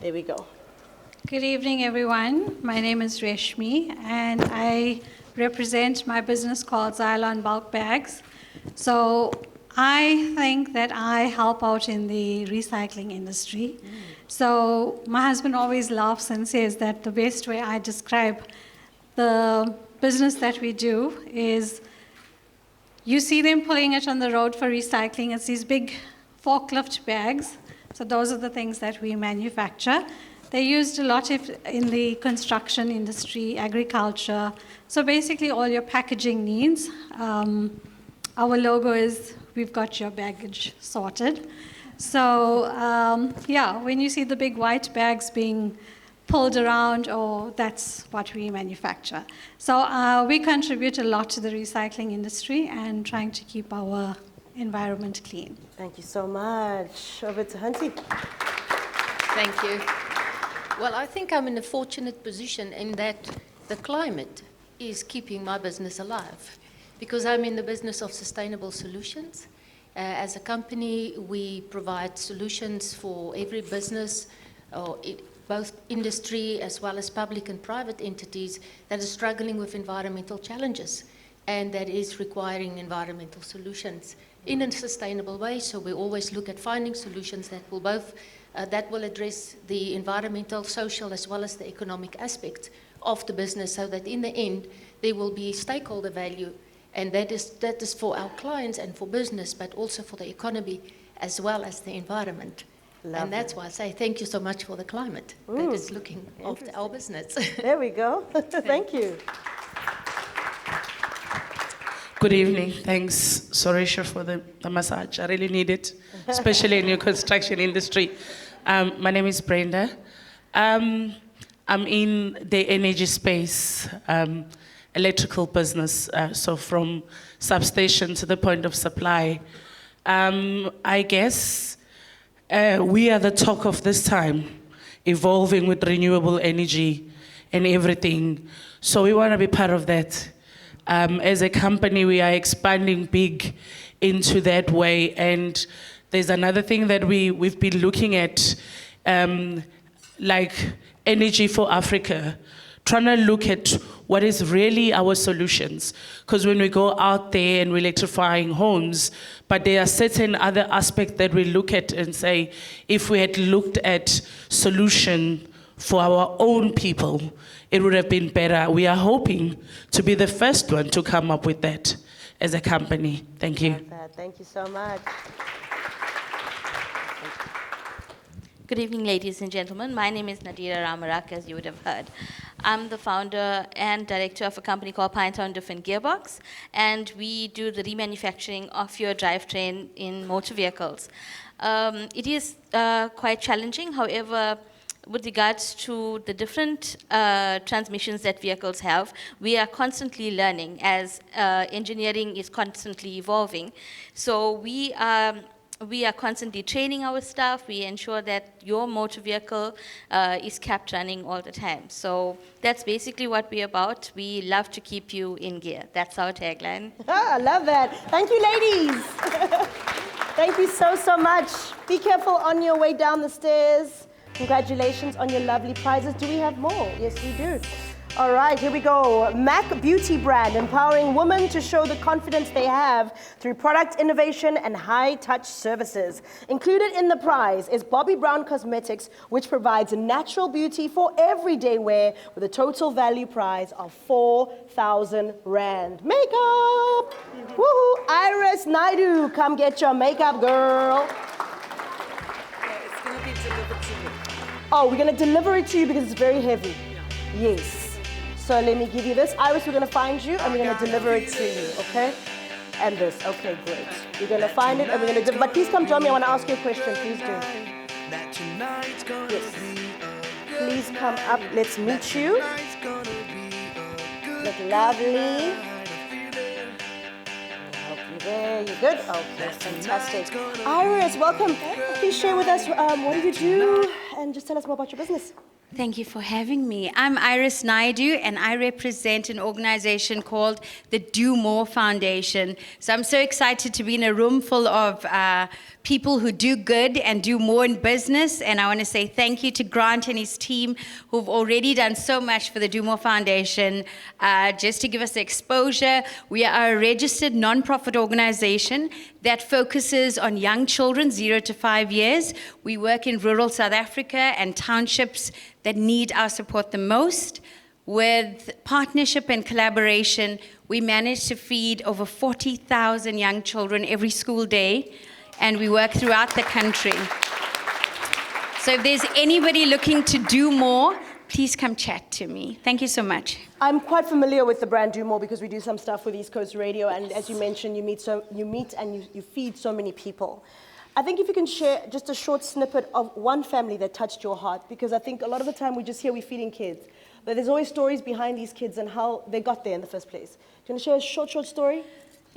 There we go. Good evening, everyone. My name is Reshmi, and I represent my business called Xylon Bulk Bags. So I think that I help out in the recycling industry. So my husband always laughs and says that the best way I describe the business that we do is you see them pulling it on the road for recycling. It's these big forklift bags. So those are the things that we manufacture. They're used a lot in the construction industry, agriculture. So basically all your packaging needs. Our logo is, we've got your baggage sorted. So yeah, when you see the big white bags being pulled around, that's what we manufacture. So we contribute a lot to the recycling industry and trying to keep our environment clean. Thank you so much. Over to Hansi. Thank you. Well, I think I'm in a fortunate position in that the climate is keeping my business alive because I'm in the business of sustainable solutions. As a company, we provide solutions for every business, both industry as well as public and private entities that are struggling with environmental challenges and that is requiring environmental solutions in a sustainable way. So we always look at finding solutions that will both that will address the environmental, social, as well as the economic aspect of the business so that in the end, there will be stakeholder value. And that is for our clients and for business, but also for the economy as well as the environment. Lovely. And that's why I say thank you so much for the climate that is looking after our business. There we go. Thank you. Good evening. Thanks, Sorisha, for the massage. I really need it, especially in your construction industry. My name is Brenda. I'm in the energy space, electrical business, so from substation to the point of supply. I guess we are the talk of this time, evolving with renewable energy and everything. So we want to be part of that. As a company, we are expanding big into that way. And there's another thing that we've been looking at, like Energy for Africa, trying to look at what is really our solutions. Because when we go out there and we're electrifying homes, but there are certain other aspects that we look at and say, if we had looked at solution for our own people, it would have been better. We are hoping to be the first one to come up with that as a company. Thank you. Thank you so much. Good evening, ladies and gentlemen. My name is Nadira Ramarak, as you would have heard. I'm the founder and director of a company called Pinetown Different Gearbox, and we do the remanufacturing of your drivetrain in motor vehicles. It is quite challenging, however, with regards to the different transmissions that vehicles have, we are constantly learning as engineering is constantly evolving. So we are constantly training our staff. We ensure that your motor vehicle is kept running all the time. So that's basically what we're about. We love to keep you in gear. That's our tagline. I love that. Thank you, ladies. Thank you so, so much. Be careful on your way down the stairs. Congratulations on your lovely prizes. Do we have more? Yes, we do. All right, here we go. MAC Beauty brand, empowering women to show the confidence they have through product innovation and high-touch services. Included in the prize is Bobbi Brown Cosmetics, which provides natural beauty for everyday wear with a total value prize of 4,000 Rand. Makeup! Woohoo! Iris Naidu, come get your makeup, girl. It's going to be delivered to you. Oh, we're going to deliver it to you because it's very heavy. Yeah. Yes. So let me give you this. Iris, we're going to find you and we're going to deliver it to you, okay? And this. Okay, great. We're going to find it and we're going to... But please come join me. I want to ask you a question. Please do. Yes. Please come up. Let's meet you. Look lovely. There, you're good? Okay, fantastic. Iris, welcome. Please share with us what do you do and just tell us more about your business. Thank you for having me. I'm Iris Naidu, and I represent an organization called the Do More Foundation. So I'm so excited to be in a room full of people who do good and do more in business. And I want to say thank you to Grant and his team who've already done so much for the Do More Foundation. Just to give us the exposure, we are a registered non-profit organization that focuses on young children, 0 to 5 years. We work in rural South Africa and townships that need our support the most. With partnership and collaboration, we manage to feed over 40,000 young children every school day, and we work throughout the country. So if there's anybody looking to do more, please come chat to me. Thank you so much. I'm quite familiar with the brand Do More because we do some stuff with East Coast Radio, and as you mentioned, you meet and you feed so many people. I think if you can share just a short snippet of one family that touched your heart, because I think a lot of the time we just hear we're feeding kids, but there's always stories behind these kids and how they got there in the first place. Do you want to share a short story?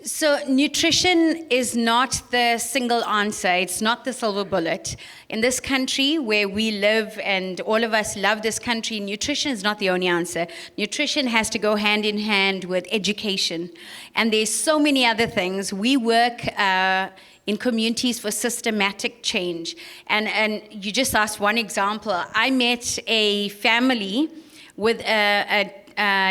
So nutrition is not the single answer. It's not the silver bullet. In this country where we live and all of us love this country, nutrition is not the only answer. Nutrition has to go hand in hand with education. And there's so many other things. We work in communities for systematic change. And you just asked one example. I met a family with a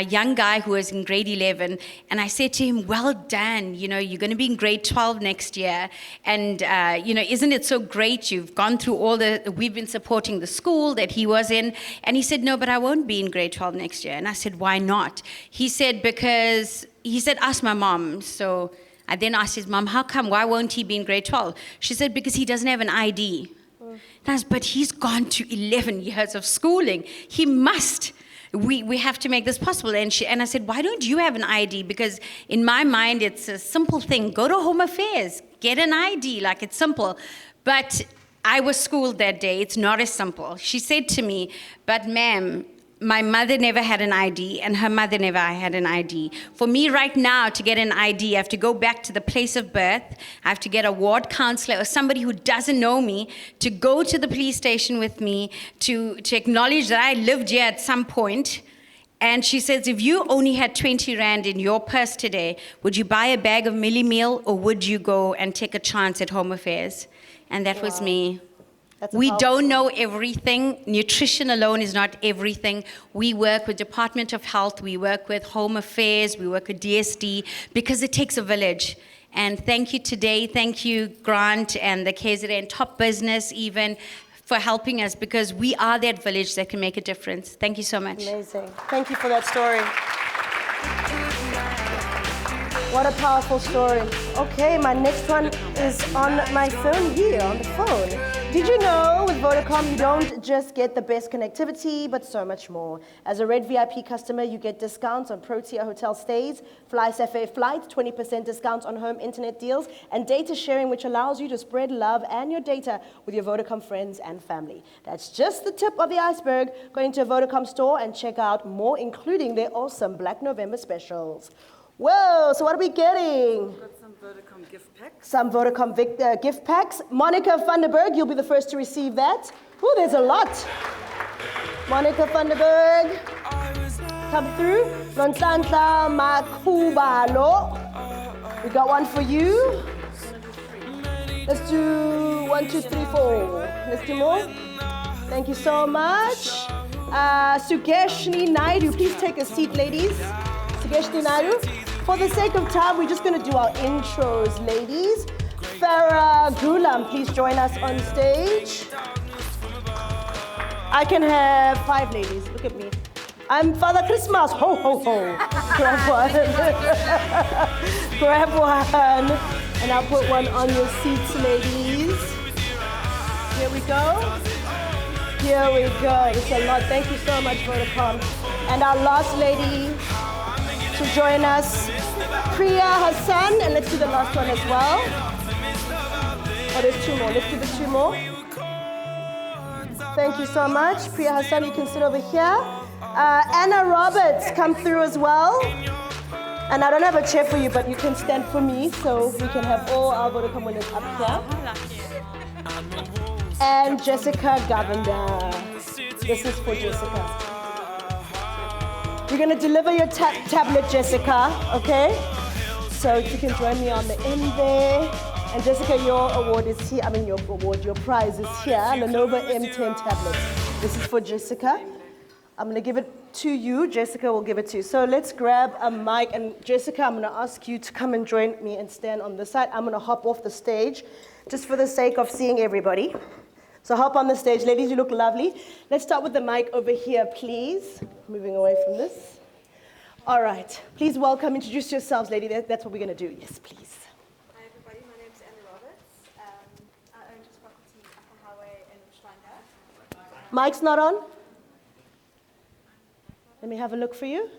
young guy who was in grade 11, and I said to him, well done, you're going to be in grade 12 next year, and isn't it so great you've gone through we've been supporting the school that he was in, and he said, no, but I won't be in grade 12 next year. And I said, why not? He said, ask my mom. So I then asked his mom, how come, why won't he be in grade 12? She said, because he doesn't have an ID. And I said, but he's gone to 11 years of schooling. He must. We have to make this possible. And I said, why don't you have an ID? Because in my mind, it's a simple thing. Go to Home Affairs, get an ID, like it's simple. But I was schooled that day. It's not as simple. She said to me, but ma'am, my mother never had an ID and her mother never had an ID. For me right now to get an ID, I have to go back to the place of birth. I have to get a ward counselor or somebody who doesn't know me to go to the police station with me to acknowledge that I lived here at some point. And she says, if you only had 20 Rand in your purse today, would you buy a bag of Millie Meal or would you go and take a chance at Home Affairs? And that was me. We don't know everything. Nutrition alone is not everything. We work with Department of Health, we work with Home Affairs, we work with DSD, because it takes a village. And thank you today, thank you Grant and the KZN Top Business even for helping us, because we are that village that can make a difference. Thank you so much. Amazing. Thank you for that story. What a powerful story. Okay, my next one is on my phone here, on the phone. Did you know with Vodacom you don't just get the best connectivity, but so much more? As a Red VIP customer, you get discounts on Protea hotel stays, Fly Safair flights, 20% discounts on home internet deals, and data sharing, which allows you to spread love and your data with your Vodacom friends and family. That's just the tip of the iceberg. Go into a Vodacom store and check out more, including their awesome Black November specials. Whoa, so what are we getting? We've got some Vodacom gift packs. Some Vodacom gift packs. Monica Vanderberg, you'll be the first to receive that. Ooh, there's a lot. Monica Vanderberg, come through. Nonhlanhla Makubalo, we got one for you. Let's do 1, 2, 3, 4. Let's do more. Thank you so much. Sugeshni Naidu, please take a seat, ladies. Sugeshni Naidu. For the sake of time, we're just going to do our intros, ladies. Farah Gulam, please join us on stage. I can have 5 ladies. Look at me. I'm Father Christmas. Ho, ho, ho. Grab one. Grab one. And I'll put one on your seats, ladies. Here we go. Here we go. It's a lot. Thank you so much, Vodacom. And our last lady to join us, Priya Hassan, and let's do the last one as well. Oh, there's 2 more. Let's do the 2 more. Thank you so much. Priya Hassan, you can sit over here. Anna Roberts, come through as well. And I don't have a chair for you, but you can stand for me so we can have all our Vodacom winners up here. and Jessica Govender. This is for Jessica. You're going to deliver your tablet, Jessica, okay? So if you can join me on the end there. And Jessica, your award is here. I mean, your prize is here. Lenovo M10 tablets. This is for Jessica. I'm going to give it to you. Jessica will give it to you. So let's grab a mic. And Jessica, I'm going to ask you to come and join me and stand on this side. I'm going to hop off the stage just for the sake of seeing everybody. So hop on the stage. Ladies, you look lovely. Let's start with the mic over here, please. Moving away from this. All right. Please welcome, introduce yourselves, lady. That's what we're going to do. Yes, please. Hi, everybody. My name is Anna Roberts. I own this property Upper Highway in Umhlanga. Mic's not on? Let me have a look for you.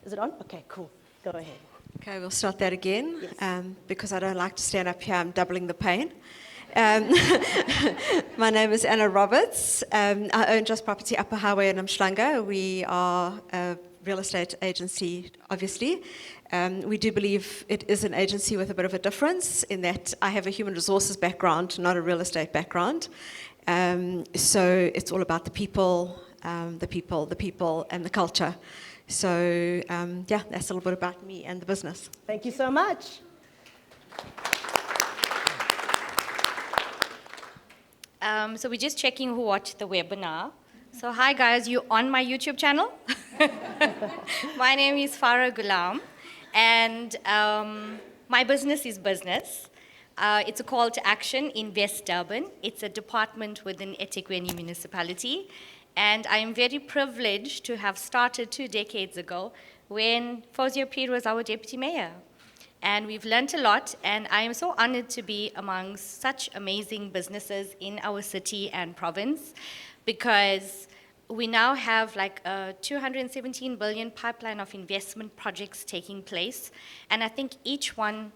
Is it on? Okay, cool. Go ahead. Okay, we'll start that again. Yes. Because I don't like to stand up here, I'm doubling the pain. My name is Anna Roberts. I own Just Property Upper Highway in Umhlanga. We are a real estate agency, obviously. We do believe it is an agency with a bit of a difference in that I have a human resources background, not a real estate background. So it's all about the people, and the culture. So yeah, that's a little bit about me and the business. Thank you so much. So we're just checking who watched the webinar. So hi guys, you on my YouTube channel? My name is Farah Ghulam, and my business is business. It's a call to action in West Durban. It's a department within eThekwini municipality. And I am very privileged to have started 2 decades ago when Fawzia Peer was our deputy mayor. And we've learned a lot, and I am so honored to be amongst such amazing businesses in our city and province, because we now have like a 217 billion pipeline of investment projects taking place. And I think each one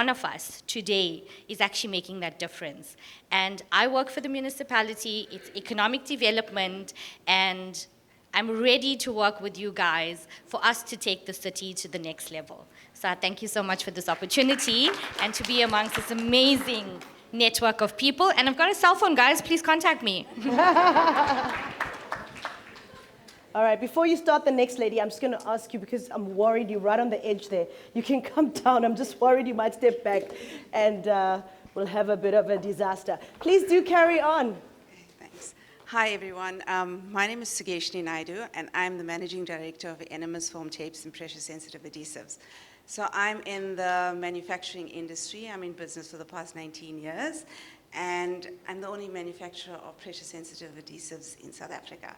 of us today is actually making that difference. And I work for the municipality, it's economic development, and I'm ready to work with you guys for us to take the city to the next level. So I thank you so much for this opportunity and to be amongst this amazing network of people. And I've got a cell phone, guys, please contact me. All right, before you start the next lady, I'm just going to ask you, because I'm worried you're right on the edge there. You can come down. I'm just worried you might step back and we'll have a bit of a disaster. Please do carry on. Thanks. Hi, everyone. My name is Sugeshni Naidu, and I'm the Managing Director of Enemas Foam Tapes and Pressure Sensitive Adhesives. So I'm in the manufacturing industry. I'm in business for the past 19 years, and I'm the only manufacturer of pressure sensitive adhesives in South Africa.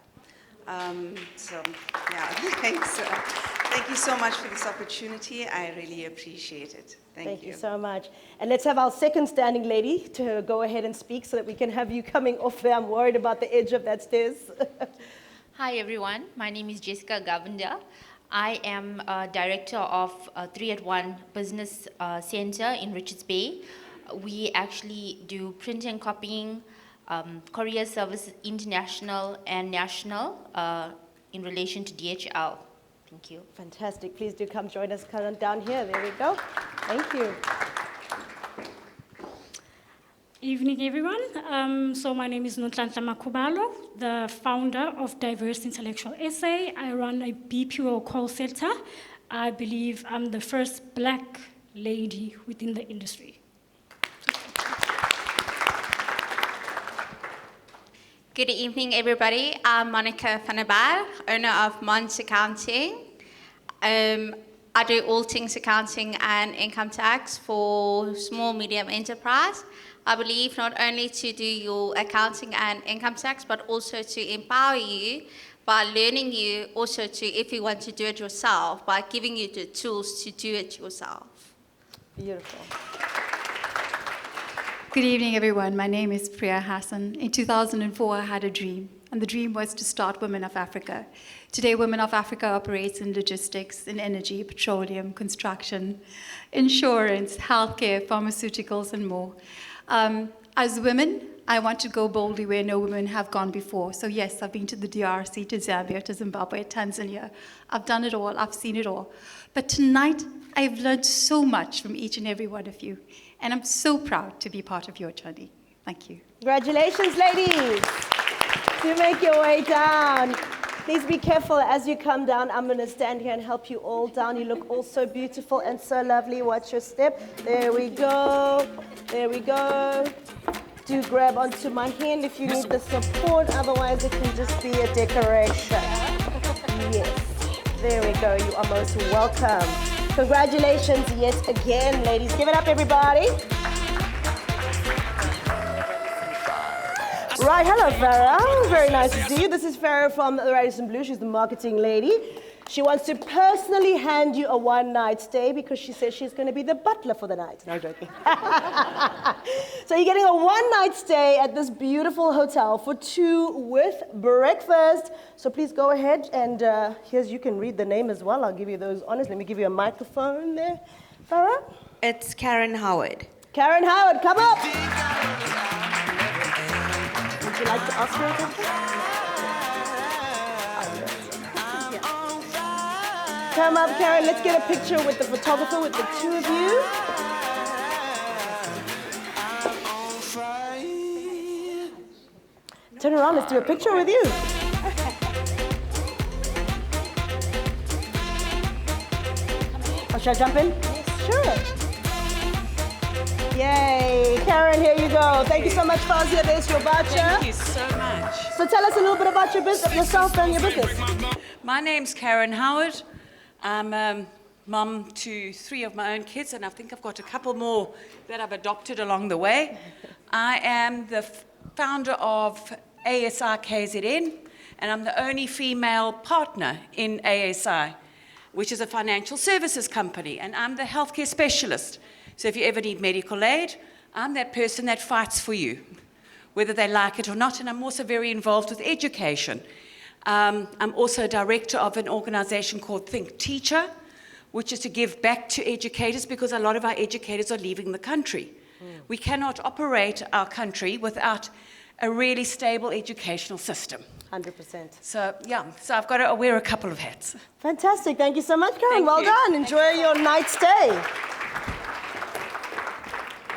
So, yeah, thanks. Thank you so much for this opportunity. I really appreciate it. Thank you. Thank you so much. And let's have our second standing lady to go ahead and speak so that we can have you coming off there. I'm worried about the edge of that stairs. Hi, everyone. My name is Jessica Govender. I am director of 3@1 Business Center in Richards Bay. We actually do print and copying, courier services, international and national, in relation to DHL. Thank you. Fantastic. Please do come join us down here. There we go. Thank you. Evening, everyone. So my name is Nonhlanhla Makubalo, the founder of Diverse Intellectual SA. I run a BPO call center. I believe I'm the first black lady within the industry. Good evening, everybody. I'm Monica van der Baar, owner of Mons Accounting. I do all things accounting and income tax for small, medium enterprise. I believe not only to do your accounting and income tax, but also to empower you by learning you also to, if you want to do it yourself, by giving you the tools to do it yourself. Beautiful. Good evening, everyone. My name is Priya Hassan. In 2004, I had a dream, and the dream was to start Women of Africa. Today, Women of Africa operates in logistics, in energy, petroleum, construction, insurance, healthcare, pharmaceuticals, and more. As women, I want to go boldly where no women have gone before. So yes, I've been to the DRC, to Zambia, to Zimbabwe, Tanzania. I've done it all. I've seen it all. But tonight, I've learned so much from each and every one of you. And I'm so proud to be part of your journey. Thank you. Congratulations, ladies. Do make your way down. Please be careful as you come down. I'm going to stand here and help you all down. You look all so beautiful and so lovely. Watch your step. There we go. There we go. Do grab onto my hand if you need the support. Otherwise, it can just be a decoration. Yes. There we go. You are most welcome. Congratulations yet again, ladies. Give it up, everybody. Right, hello, Farah. Very nice to see you. This is Farah from the Radisson Blu. She's the marketing lady. She wants to personally hand you a one-night stay because she says she's going to be the butler for the night. No, joking. So you're getting a one-night stay at this beautiful hotel for 2 with breakfast. So please go ahead and here's, you can read the name as well. I'll give you those honors. Let me give you a microphone there. Farah? It's Karen Howard. Karen Howard, come up. Would you like to ask her a question? Come up, Karen. Let's get a picture with the photographer, with the 2 of you. Turn around. Let's do a picture with you. Oh, should I jump in? Yes. Sure. Yay. Karen, here you go. Thank you so much, Fazia. There's your voucher. Thank you so much. So tell us a little bit about your business, yourself and your business. My name's Karen Howard. I'm a mum to 3 of my own kids, and I think I've got a couple more that I've adopted along the way. I am the founder of ASI KZN, and I'm the only female partner in ASI, which is a financial services company, and I'm the healthcare specialist. So if you ever need medical aid, I'm that person that fights for you, whether they like it or not, and I'm also very involved with education. I'm also a director of an organization called Think Teacher, which is to give back to educators because a lot of our educators are leaving the country. We cannot operate our country without a really stable educational system. 100%. So, yeah, so I've got to wear a couple of hats. Fantastic. Thank you so much, Karen. Well done. Enjoy your night stay.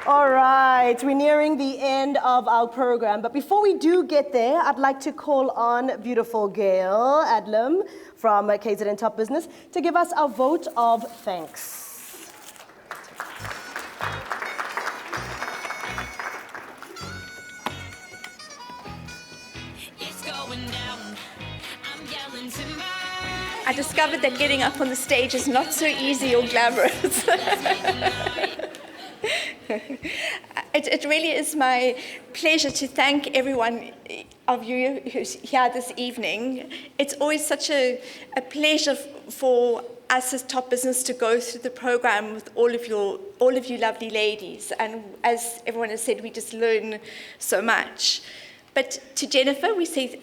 All right, we're nearing the end of our program. But before we do get there, I'd like to call on beautiful Gail Adlam from KZN Top Business to give us our vote of thanks. I discovered that getting up on the stage is not so easy or glamorous. It really is my pleasure to thank everyone of you who's here this evening. It's always such a pleasure for us as Top Business to go through the program with all of you lovely ladies. And as everyone has said, we just learn so much. But to Jennifer, we say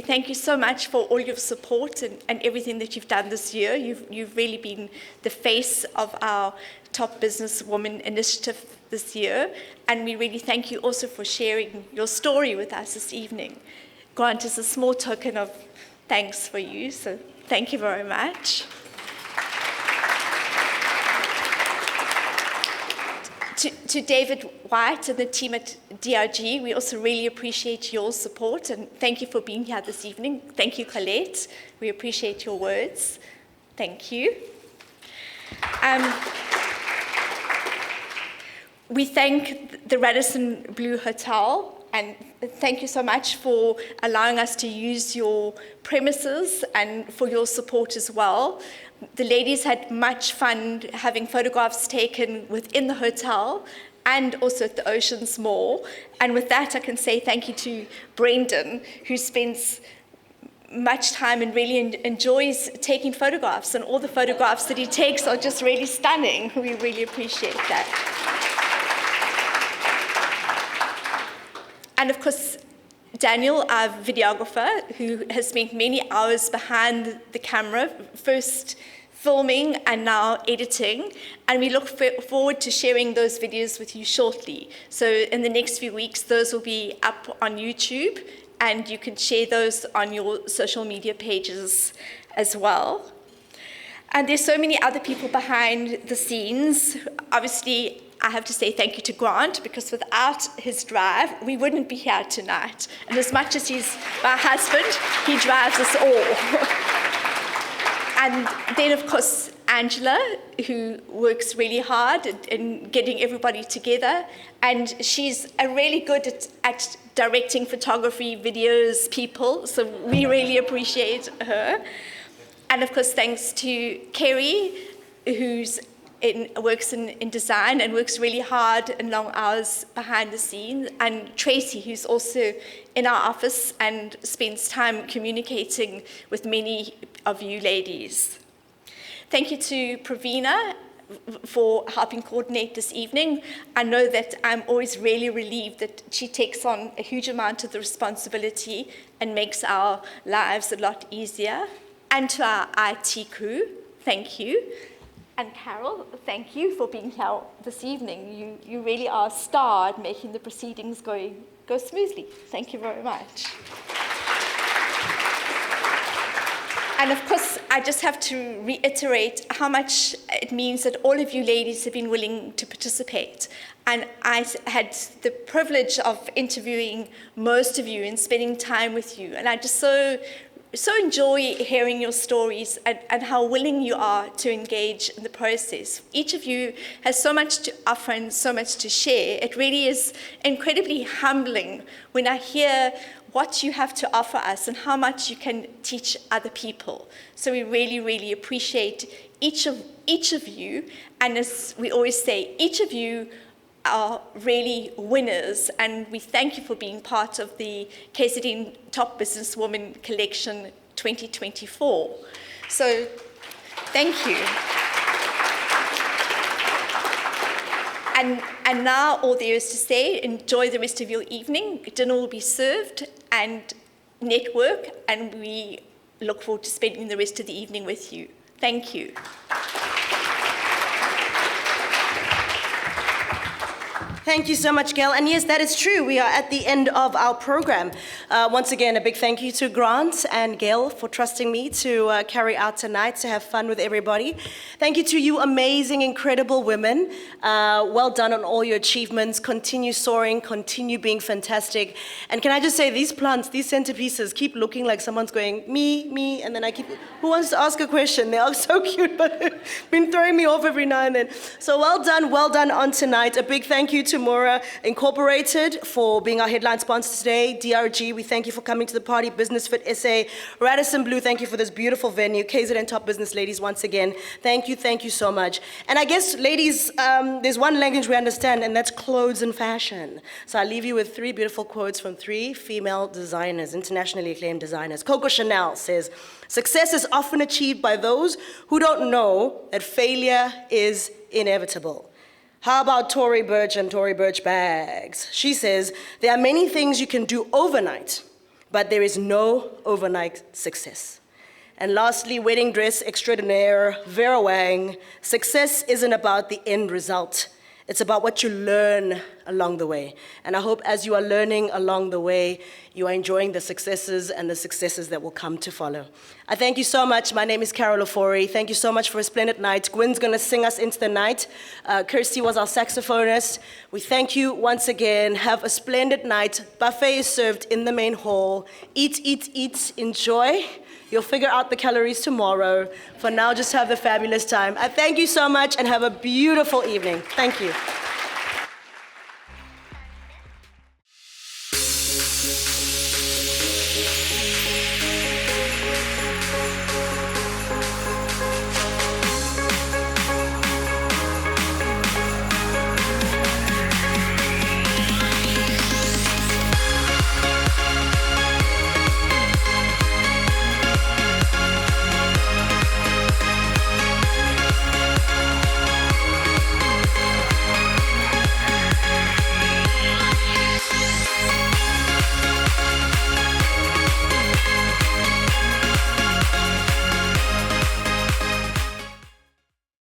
thank you so much for all your support and everything that you've done this year. You've really been the face of our Top Business Woman initiative this year. And we really thank you also for sharing your story with us this evening. Grant is a small token of thanks for you, so thank you very much. To David White and the team at DRG, we also really appreciate your support and thank you for being here this evening. Thank you, Colette. We appreciate your words. Thank you. We thank the Radisson Blu Hotel and thank you so much for allowing us to use your premises and for your support as well. The ladies had much fun having photographs taken within the hotel and also at the Oceans Mall. And with that, I can say thank you to Brendan, who spends much time and really enjoys taking photographs. And all the photographs that he takes are just really stunning. We really appreciate that. And of course, Daniel, our videographer, who has spent many hours behind the camera, first filming and now editing, and we look forward to sharing those videos with you shortly. So in the next few weeks, those will be up on YouTube, and you can share those on your social media pages as well. And there's so many other people behind the scenes. Obviously, I have to say thank you to Grant, because without his drive, we wouldn't be here tonight. And as much as he's my husband, he drives us all. And then, of course, Angela, who works really hard in getting everybody together. And she's really good at directing photography, videos, people. So we really appreciate her. And of course, thanks to Kerry, who's works in design and works really hard and long hours behind the scenes, and Tracy, who's also in our office and spends time communicating with many of you ladies. Thank you to Pravina for helping coordinate this evening. I know that I'm always really relieved that she takes on a huge amount of the responsibility and makes our lives a lot easier. And to our IT crew, thank you. And Carol, thank you for being here this evening. You really are a star at making the proceedings go smoothly. Thank you very much. And of course, I just have to reiterate how much it means that all of you ladies have been willing to participate. And I had the privilege of interviewing most of you and spending time with you. And I just so enjoy hearing your stories and how willing you are to engage in the process. Each of you has so much to offer and so much to share. It really is incredibly humbling when I hear what you have to offer us and how much you can teach other people. So we really, really appreciate each of you. And as we always say, each of you are really winners, and we thank you for being part of the KZN Top Businesswoman Collection 2024. So, thank you. And now all there is to say, enjoy the rest of your evening. Dinner will be served, and network, and we look forward to spending the rest of the evening with you. Thank you. Thank you so much, Gail. And yes, that is true. We are at the end of our program. Once again, a big thank you to Grant and Gail for trusting me to carry out tonight, to have fun with everybody. Thank you to you amazing, incredible women. Well done on all your achievements. Continue soaring, continue being fantastic. And can I just say, these plants, these centerpieces keep looking like someone's going, me, and then I keep, who wants to ask a question? They are so cute, but they've been throwing me off every now and then. So well done on tonight. A big thank you to Mora Incorporated for being our headline sponsor today. DRG, we thank you for coming to the party. Business Fit SA. Radisson Blue, thank you for this beautiful venue. KZN Top Business ladies, once again, thank you so much. And I guess, ladies, there's one language we understand, and that's clothes and fashion. So I'll leave you with 3 beautiful quotes from 3 female designers, internationally acclaimed designers. Coco Chanel says, "Success is often achieved by those who don't know that failure is inevitable." How about Tory Burch and Tory Burch bags? She says, "There are many things you can do overnight, but there is no overnight success." And lastly, wedding dress extraordinaire, Vera Wang, "Success isn't about the end result. It's about what you learn along the way." And I hope as you are learning along the way, you are enjoying the successes and the successes that will come to follow. I thank you so much. My name is Carol Ofori. Thank you so much for a splendid night. Gwen's going to sing us into the night. Kirsty was our saxophonist. We thank you once again. Have a splendid night. Buffet is served in the main hall. Eat, enjoy. You'll figure out the calories tomorrow. For now, just have a fabulous time. I thank you so much and have a beautiful evening. Thank you.